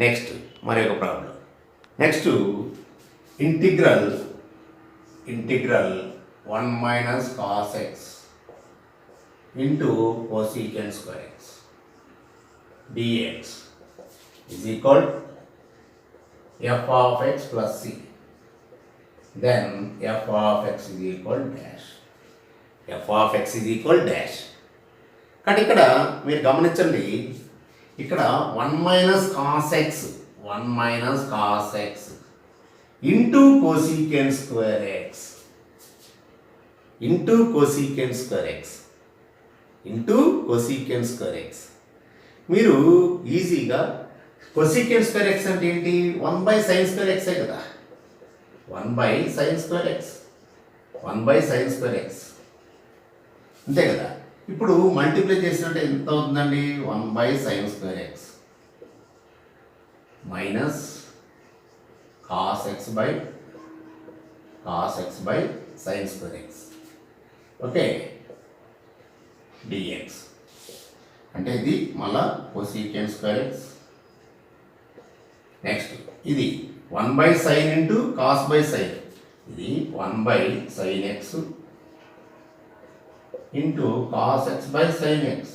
next మరి ఒక problem. Next integral 1 minus cos x into cosecant square x dx is equal f of x plus c. Then f of x is equal dash. కానీ ఇక్కడ మీరు గమనించండి, ఇక్కడ 1 minus cos x into cosecant square X. మీరు ఈజీగా cosecant square X అంటే ఏంటి? 1/sin square x కదా. 1/sin స్క్వేర్ ఎక్స్ అంతే కదా. ఇప్పుడు మల్టిప్లై చేసినట్టే ఎంత అవుతుందండి? 1/sin square X minus cos X by sin square x. Okay, dx అంటే ఇది మళ్ళా కోసీకెంట్ స్క్వేర్ ఎక్స్. నెక్స్ట్ ఇది 1/sin into cos by sine. ఇది 1/sin X into cos X by sine X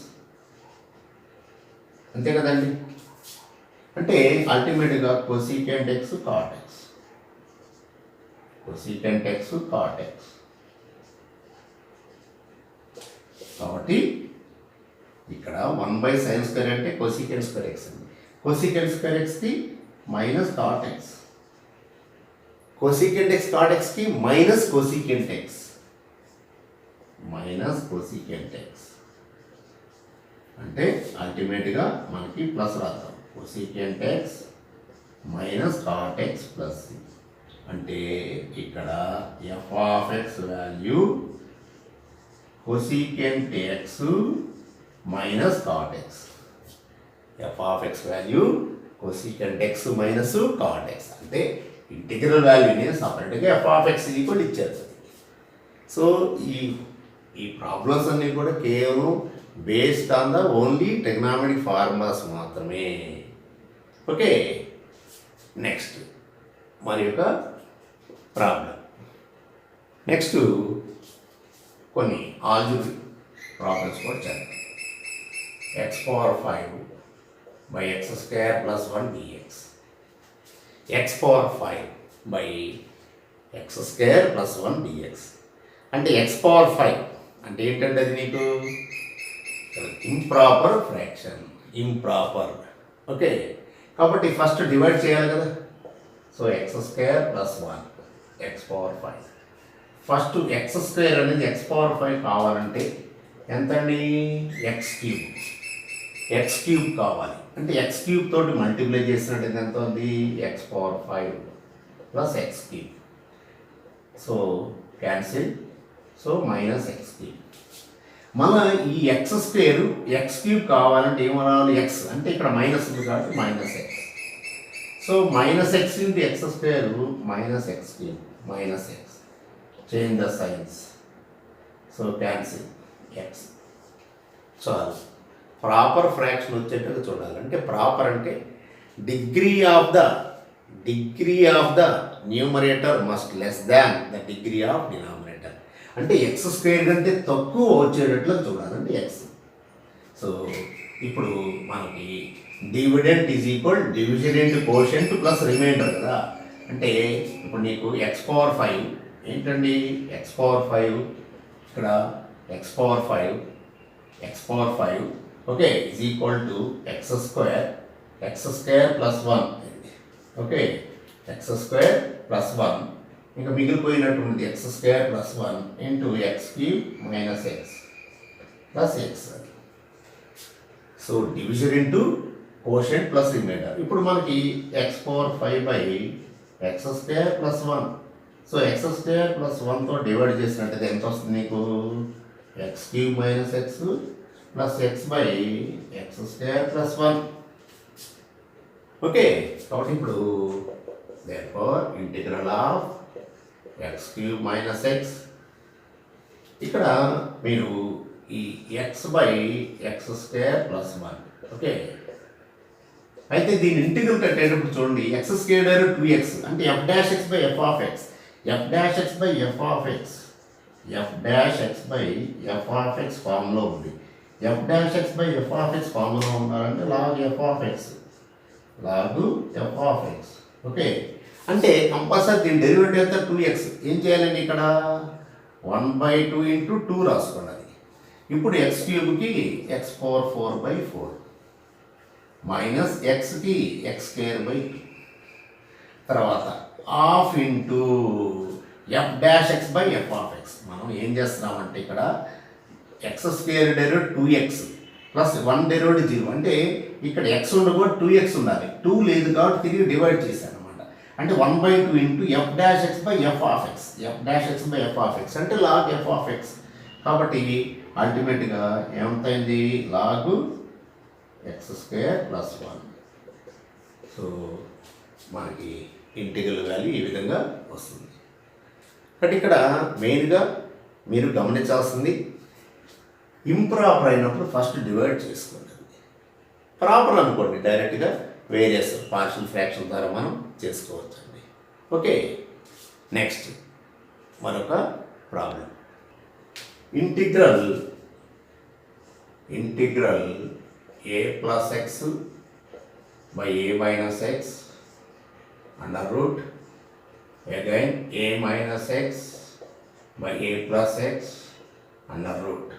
అంతే కదండి. అంటే అల్టిమేట్గా కోసీకెంట్ ఎక్స్ కాట్ ఎక్స్. కాబట్టి ఇక్కడ 1/sin స్క్వేర్ అంటే కోసీకెంట్ స్క్వేర్ ఎక్స్ అండి. కోసీకెంట్ స్క్వేర్ ఎక్స్కి minus cot X, cosecant X cot ఎక్స్కి మైనస్ కోసీకెంట్ ఎక్స్ అంటే అల్టిమేట్గా మనకి ప్లస్ రాద్దాం. Cosecant X minus cot X plus C. అంటే ఇక్కడ F of X value cosecant X minus cot X. F of X value cosecant X minus cot X. అంటే integral వాల్యూని సపరేట్గా ఎఫ్ ఆఫ్ ఎక్స్ ఈక్వల్ ఇచ్చారు. So ఈ problems అన్నీ కూడా కేవలం based on the only trigonometric formulas మాత్రమే. Okay, next మరి యొక్క ప్రాబ్లం. నెక్స్ట్ కొన్ని ఆల్జీబ్రిక్ ప్రాబ్లమ్స్ కూడా చేద్దాం. X power 5 by X square plus 1 dx. X power 5 by X square plus 1 dx అంటే ఎక్స్ పవర్ 5 అంటే ఏంటంటే అది నీకు ఇంప్రాపర్ ఫ్రాక్షన్. ఇంప్రాపర్. ఓకే, కాబట్టి ఫస్ట్ డివైడ్ చేయాలి కదా. So X square plus 1 x power 5. First x square అనేది x power 5 కావాలంటే ఎంతండి? X cube. ఎక్స్ క్యూబ్ కావాలి అంటే ఎక్స్ క్యూబ్ తోటి మల్టిప్లై చేసినట్టు ఎంత ఉంది? X power 5 plus X cube. So cancel. So minus X cube. మళ్ళీ ఈ ఎక్స్ స్క్వేర్ ఎక్స్ క్యూబ్ కావాలంటే ఏమనాలి? ఎక్స్ అంటే ఇక్కడ మైనస్ ఉంది కాబట్టి minus X. So minus X into X square minus X cube minus X. Change the science. So cancel X. చాలు. Proper fraction వచ్చేట్టుగా చూడాలి. అంటే ప్రాపర్ అంటే degree of the numerator must less than the degree of denominator. అంటే X square కంటే తక్కువ వచ్చేటట్లు చూడాలంటే X. So ఇప్పుడు మనకి dividend is equal division into quotient plus reminder కదా. అంటే ఇప్పుడు నీకు ఎక్స్ పవర్ 5 ఏంటండి? ఎక్స్ పవర్ 5 ఇక్కడ X power 5 okay is equal to X square plus 1. Okay, X square plus 1 ఇంకా మిగిలిపోయినటువంటి X square plus 1 into X cube minus X plus X. So division into quotient plus remainder. ఇప్పుడు మనకి X power 5 by X square plus 1. So X square plus 1తో divide చేసినట్టయితే ఎంత వస్తుంది నీకు? X cube minus X plus X by X square plus 1. Okay, కాబట్టి ఇప్పుడు therefore integral of X cube minus X. ఇక్కడ మీరు ఈ X by X square plus 1. Okay, అయితే దీని ఇంటిగ్రల్ కట్టేటప్పుడు చూడండి ఎక్స్ స్క్వేర్ 2x అంటే F dash X by F of X. F dash X by F of X. F dash X by F of X ఫామ్లో ఉంది. F dash X by F of X ఫామ్లో ఉన్నారంటే log F of X. లాగు F of X. Okay, అంటే compulsory దీని derivative ఎంత? 2x. ఏం చేయాలండి? ఇక్కడ 1/2 ఇంటూ 2 రాసుకోండి. అది ఇప్పుడు ఎక్స్ క్యూబ్కి ఎక్స్ పవర్ 4/4 మైనస్ ఎక్స్కి ఎక్స్ స్క్వేర్ బై 2 తర్వాత half into F dash X by F of X. మనం ఏం చేస్తున్నామంటే ఇక్కడ X square derivative 2x plus 1 derivative 0 అంటే ఇక్కడ ఎక్స్ ఉండకూడదు 2x ఉండాలి. 2 లేదు కాబట్టి తిరిగి డివైడ్ చేశాను అనమాట. అంటే 1/2 into F dash X by F of X. F dash X by F of X అంటే లాగ్ ఎఫ్ ఆఫ్ ఎక్స్. కాబట్టి అల్టిమేట్గా ఏమవుతుంది? లాగు ఎక్స్ స్క్వేర్ ప్లస్ 1. సో మనకి ఇంటిగ్రల్ వాల్యూ ఈ విధంగా వస్తుంది. కాబట్టి ఇక్కడ మెయిన్గా మీరు గమనించాల్సింది ఇంప్రాపర్ అయినప్పుడు ఫస్ట్ డివైడ్ చేసుకోండి. ప్రాపర్ అనుకోండి డైరెక్ట్గా వేరియస్ పార్షియల్ ఫ్రాక్షన్ ద్వారా మనం చేసుకోవచ్చండి. ఓకే, నెక్స్ట్ మరొక problem. Integral a plus X by a minus X under root again a minus x by a plus X under root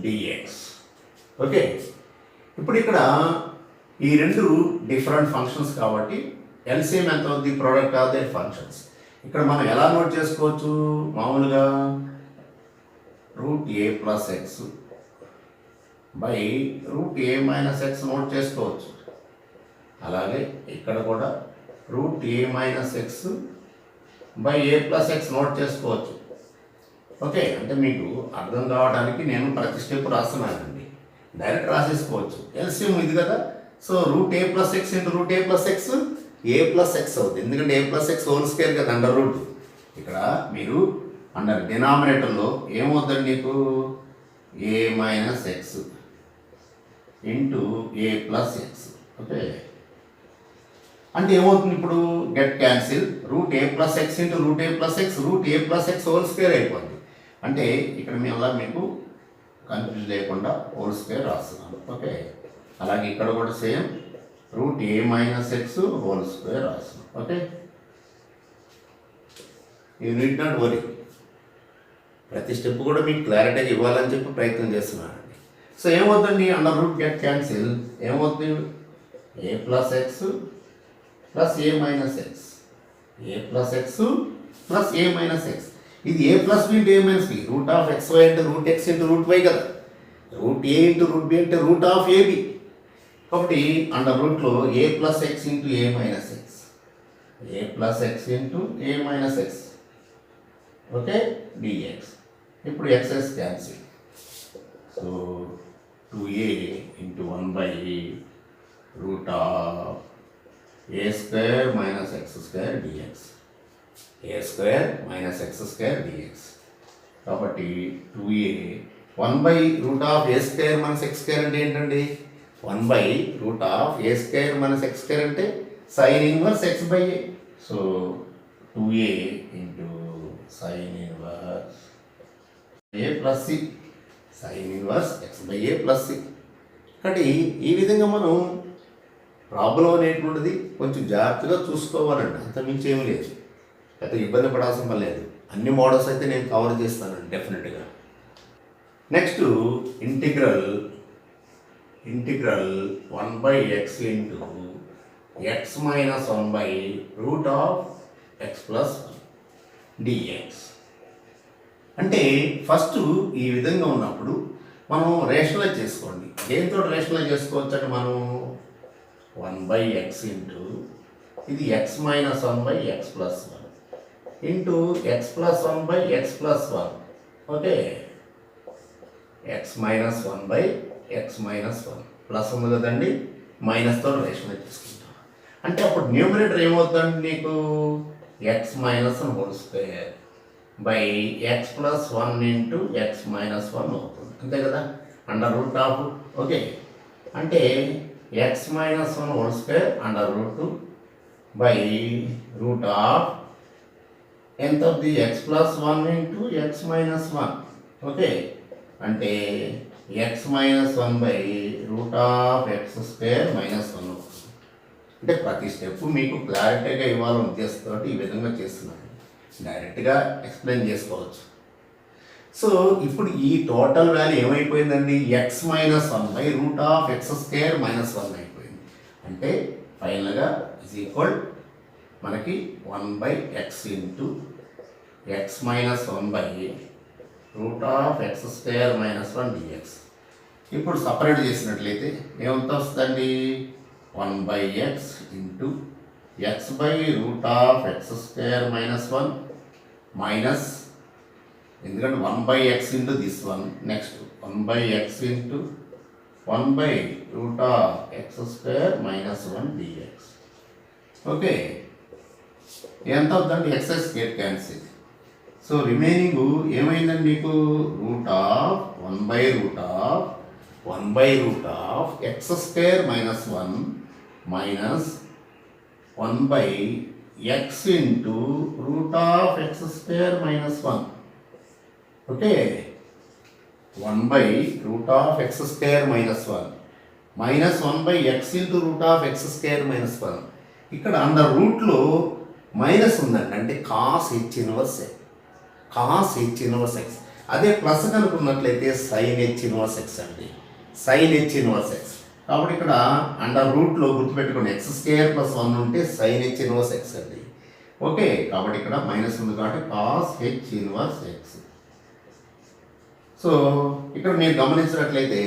dx. Okay, ఇప్పుడు ఇక్కడ ఈ రెండు డిఫరెంట్ ఫంక్షన్స్ కాబట్టి ఎల్సిఎం ఎంత అవుతుంది? Product of their functions. ఇక్కడ మనం ఎలా నోట్ చేసుకోవచ్చు? మామూలుగా root a plus X by root a minus x note చేసుకోవచ్చు. అలాగే ఇక్కడ కూడా root a minus x by A plus x note చేసుకోవచ్చు. ఓకే, అంటే మీకు అర్థం కావడానికి నేను ప్రతి స్టెప్ రాస్తున్నానండి, డైరెక్ట్ రాసేసుకోవచ్చు. ఎల్సిఎం ఇది కదా, so root a plus X into root a plus x A plus x అవుతుంది, ఎందుకంటే a plus X whole square కదా అండర్ రూట్. ఇక్కడ మీరు అండర్ డినామినేటర్లో ఏమవుతుంది నీకు ఏ మైనస్ ఎక్స్ ఇంటూ ఏ ప్లస్ ఎక్స్. ఓకే, అంటే ఏమవుతుంది ఇప్పుడు get cancel, route a plus X into root a plus x root a plus X whole square అయిపోద్ది. అంటే ఇక్కడ మీ అలా మీకు కన్ఫ్యూజ్ లేకుండా హోల్ స్క్వేర్ రాస్తున్నాను. ఓకే, అలాగే ఇక్కడ కూడా same route a minus X whole square రాస్తున్నాను. Okay, you need not worry, ప్రతి స్టెప్ కూడా మీకు క్లారిటీగా ఇవ్వాలని చెప్పి ప్రయత్నం చేస్తున్నానండి. సో ఏమవుతుంది అండర్ రూట్ గెట్ క్యాన్సిల్, ఏమవుతుంది A plus X plus A minus X, A plus X plus A minus X. ఇది A plus B into A minus B, root of X Y అంటే root X into root Y కదా, root A into root B అంటే root of A B. కాబట్టి under రూట్లో A plus X into A minus X, A plus X into A minus X. Okay, DX. ఇప్పుడు X's cancel, so 2a into 1 root of A square minus X square DX, A square minus X square DX. కాబట్టి 2a 1 root of A square minus X square అంటే ఏంటండి 1 root of A square minus X square అంటే sine inverse X by A. So 2a into sine inverse A plus C, sine inverse X by A plus C. కాబట్టి ఈ విధంగా మనం problem అనేటువంటిది కొంచెం జాగ్రత్తగా చూసుకోవాలండి, అంత మించి ఏమీ లేదు, పెద్ద ఇబ్బంది పడాల్సిన పని లేదు. అన్ని మోడల్స్ అయితే నేను కవర్ చేస్తానండి డెఫినెట్గా. Next integral 1/x into X minus 1 root of x plus dx. అంటే ఫస్ట్ ఈ విధంగా ఉన్నప్పుడు మనం రేషనలైజ్ చేసుకోండి. దేంతో రేషనలైజ్ చేసుకోవచ్చు అంటే మనం 1/x ఇంటూ ఇది X minus 1/x plus 1 into X plus 1/x plus 1. Okay, X minus 1/x minus 1 plus ఉంది కదండి, మైనస్తో రేషనలైజ్ చేసుకుంటాం. అంటే అప్పుడు న్యూమరేటర్ ఏమవుతుందండి నీకు X minus 1 whole square by X plus 1 into X minus 1 అవుతుంది, అంతే కదా, అండర్ రూట్ ఆఫ్. ఓకే, అంటే X minus 1 whole square under root by root of ఎంత అవుతుంది X plus 1 into X minus 1. Okay, అంటే X minus 1 root of X square minus 1 అవుతుంది. అంటే ప్రతి స్టెప్ మీకు క్లారిటీగా ఇవ్వాలని ఉద్దేశంతో ఈ విధంగా చేస్తున్నాను, డైరెక్ట్గా ఎక్స్ప్లెయిన్ చేసుకోవచ్చు. సో ఇప్పుడు ఈ టోటల్ వాల్యూ ఏమైపోయిందండి X minus 1 root of X square minus 1 అయిపోయింది. అంటే ఫైనల్గా ఇజ్ ఈక్వల్ మనకి 1/x into X minus 1 root of X square minus 1 DX. ఇప్పుడు సపరేట్ చేసినట్లయితే ఏమంత వస్తుందండి 1/x into X by root of X square minus 1 minus, ఎందుకంటే 1/x into this 1, next 1/x into 1 root of X square minus 1 DX. Okay, ఎంత అవుతుందండి excess get cancel. So remaining ఏమైందండి మీకు root of 1 root of X square minus 1 minus 1/x into root of X square minus 1. Okay, 1 root of X square minus 1 minus 1/x into root of X square minus 1. ఇక్కడ under రూట్లో minus ఉందండి, అంటే cos H inverse X. అదే plus కనుకున్నట్లయితే sine H inverse X అండి, sine H inverse X. కాబట్టి ఇక్కడ under రూట్లో గుర్తుపెట్టుకోండి ఎక్స్ స్క్వేర్ ప్లస్ 1 ఉంటే సైన్ హెచ్ ఇన్వర్స్ ఎక్స్ అండి. ఓకే, కాబట్టి ఇక్కడ మైనస్ ఉంది కాబట్టి cos H inverse x. So ఇక్కడ మీరు గమనించినట్లయితే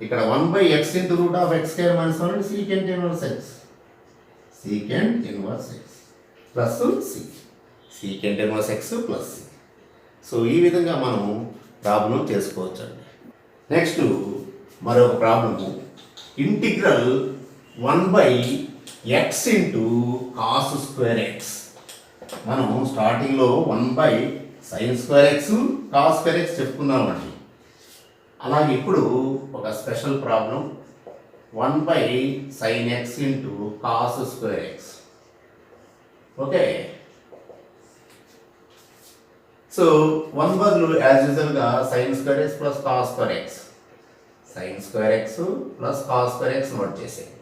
ఇక్కడ 1/x into root of X square minus 1 secant inverse x. Secant inverse x plus c, secant inverse x plus c. So ఈ విధంగా మనం ప్రాబ్లం చేసుకోవచ్చండి. నెక్స్ట్ మరొక problem, integral 1/x into cos square x. మనం స్టార్టింగ్లో 1/sin² x cos² x చెప్పుకున్నామండి. అలాగే ఇప్పుడు ఒక special problem 1/sin x into cos² x. Okay, so 1 బదులు యాజ్ యూజువల్గా sin² x plus cos² x, sin² x plus cos² x note చేసేయండి.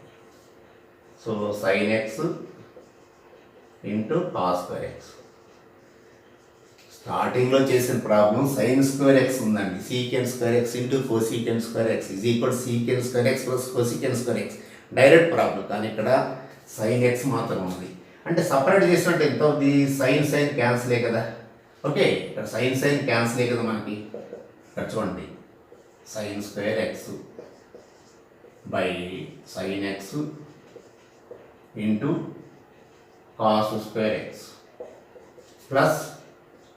So sin x into cos² x. స్టార్టింగ్లో చేసిన problem sin² x ఉందండి, sec² x into cosec² x is equal sec² x plus cosec² x direct problem. కానీ ఇక్కడ sin x మాత్రం ఉంది. అంటే separate చేసినట్టు ఎంత అవుతుంది, sin క్యాన్సిలే కదా. ఓకే, ఇక్కడ sin క్యాన్సిలే కదా మనకి. ఇక్కడ చూడండి, sin² x by sin x into cos² x plus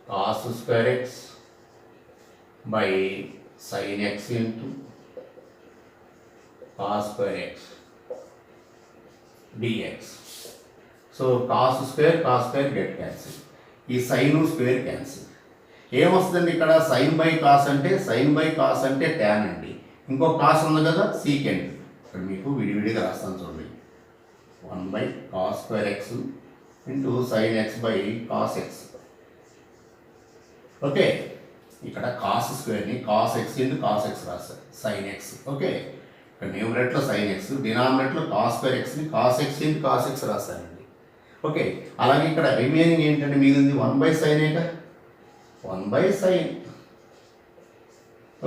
cos² x by sin x into cos² x dx. So cos² get cancel, ఈ sin స్క్వేర్ క్యాన్సిల్. ఏమొస్తుందండి ఇక్కడ, sin/cos అంటే tan అండి. ఇంకో కాస్ ఉంది కదా సీకెంట్. ఇక్కడ మీకు విడివిడిగా రాస్తాను చూడండి, 1/cos² x into sin x by cos x. Okay, ఇక్కడ కాస్ స్క్వేర్ని cos x into cos x రాస్తారు, sin x. ఓకే, ఇక్కడ న్యూమరేట్లో sin x, డినామినేట్లో cos² xని cos x into cos x రాస్తానండి. ఓకే, అలాగే ఇక్కడ రిమైనింగ్ ఏంటంటే మిగిలింది 1/sin 1/sin.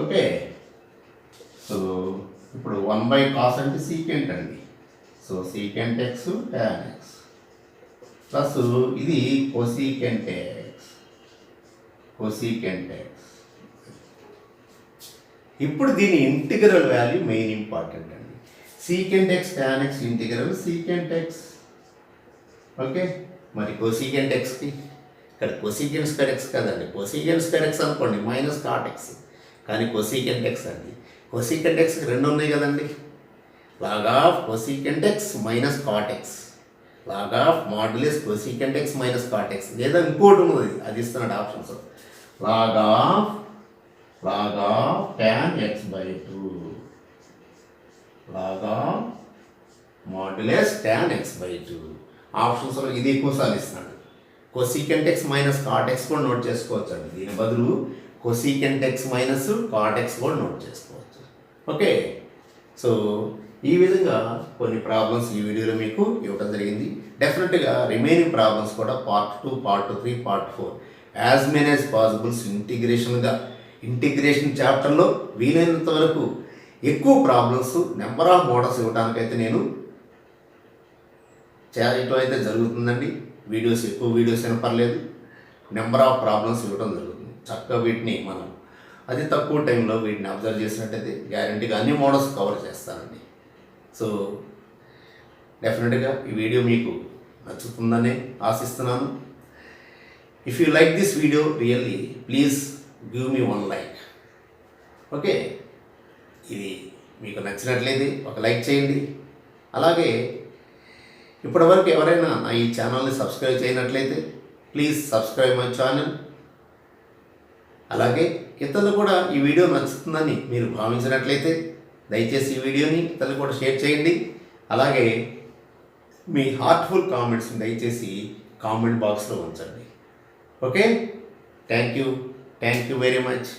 ఓకే, సో ఇప్పుడు 1/cos అంటే సీకెంట్ అండి. So secant x tan x plus ఇది cosecant x. ఇప్పుడు దీని ఇంటిగ్రల్ వాల్యూ మెయిన్ ఇంపార్టెంట్ అండి. Secant x tan x integral secant x. Okay, మరి cosecant xకి ఇక్కడ cosec² x కదండి, cosec² x అనుకోండి మైనస్ cot x, కానీ cosecant x అండి. cosecant x రెండు ఉన్నాయి కదండి, log of cosecant x minus cot x, log of modulus cosecant x minus cot x, లేదా ఇంకోటి ఉన్నది అది ఇస్తున్నాడు options, log of tan x/2, log of modulus tan x/2. ఆప్షన్స్లో ఇది ఎక్కువసార్లు ఇస్తున్నాడు. cosecant x minus cot x కూడా నోట్ చేసుకోవచ్చు అండి, దీని బదులు cosecant x minus cot x కూడా నోట్ చేసుకోవచ్చు. ఓకే, సో ఈ విధంగా కొన్ని ప్రాబ్లమ్స్ ఈ వీడియోలో మీకు ఇవ్వడం జరిగింది. డెఫినెట్గా రిమైనింగ్ ప్రాబ్లమ్స్ కూడా part 2, part 3, part 4 as many as possibles integration చాప్టర్లో వీలైనంత వరకు ఎక్కువ ప్రాబ్లమ్స్, నెంబర్ ఆఫ్ మోడల్స్ ఇవ్వడానికైతే నేను చేయటం అయితే జరుగుతుందండి. ఎక్కువ వీడియోస్ అయినా పర్లేదు, నెంబర్ ఆఫ్ ప్రాబ్లమ్స్ ఇవ్వడం జరుగుతుంది. చక్కగా వీటిని మనం అతి తక్కువ టైంలో వీటిని అబ్జర్వ్ చేసినట్టయితే గ్యారంటీగా అన్ని మోడల్స్ కవర్ చేస్తానండి. సో డెఫినెట్గా ఈ వీడియో మీకు నచ్చుతుందని ఆశిస్తున్నాను. If you like this video really please give me 1 like. Okay, ఇది మీకు నచ్చినట్లయితే ఒక లైక్ చేయండి. అలాగే ఇప్పటివరకు ఎవరైనా నా ఈ ఛానల్ని సబ్స్క్రైబ్ చేయనట్లయితే ప్లీజ్ సబ్స్క్రైబ్ మై ఛానల్. అలాగే ఇతరులు కూడా ఈ వీడియో నచ్చుతుందని మీరు భావించినట్లయితే దయచేసి ఈ వీడియోని ఇతరులు కూడా షేర్ చేయండి. అలాగే మీ హార్ట్ఫుల్ కామెంట్స్ని దయచేసి కామెంట్ బాక్స్లో ఉంచండి. Okay, thank you very much.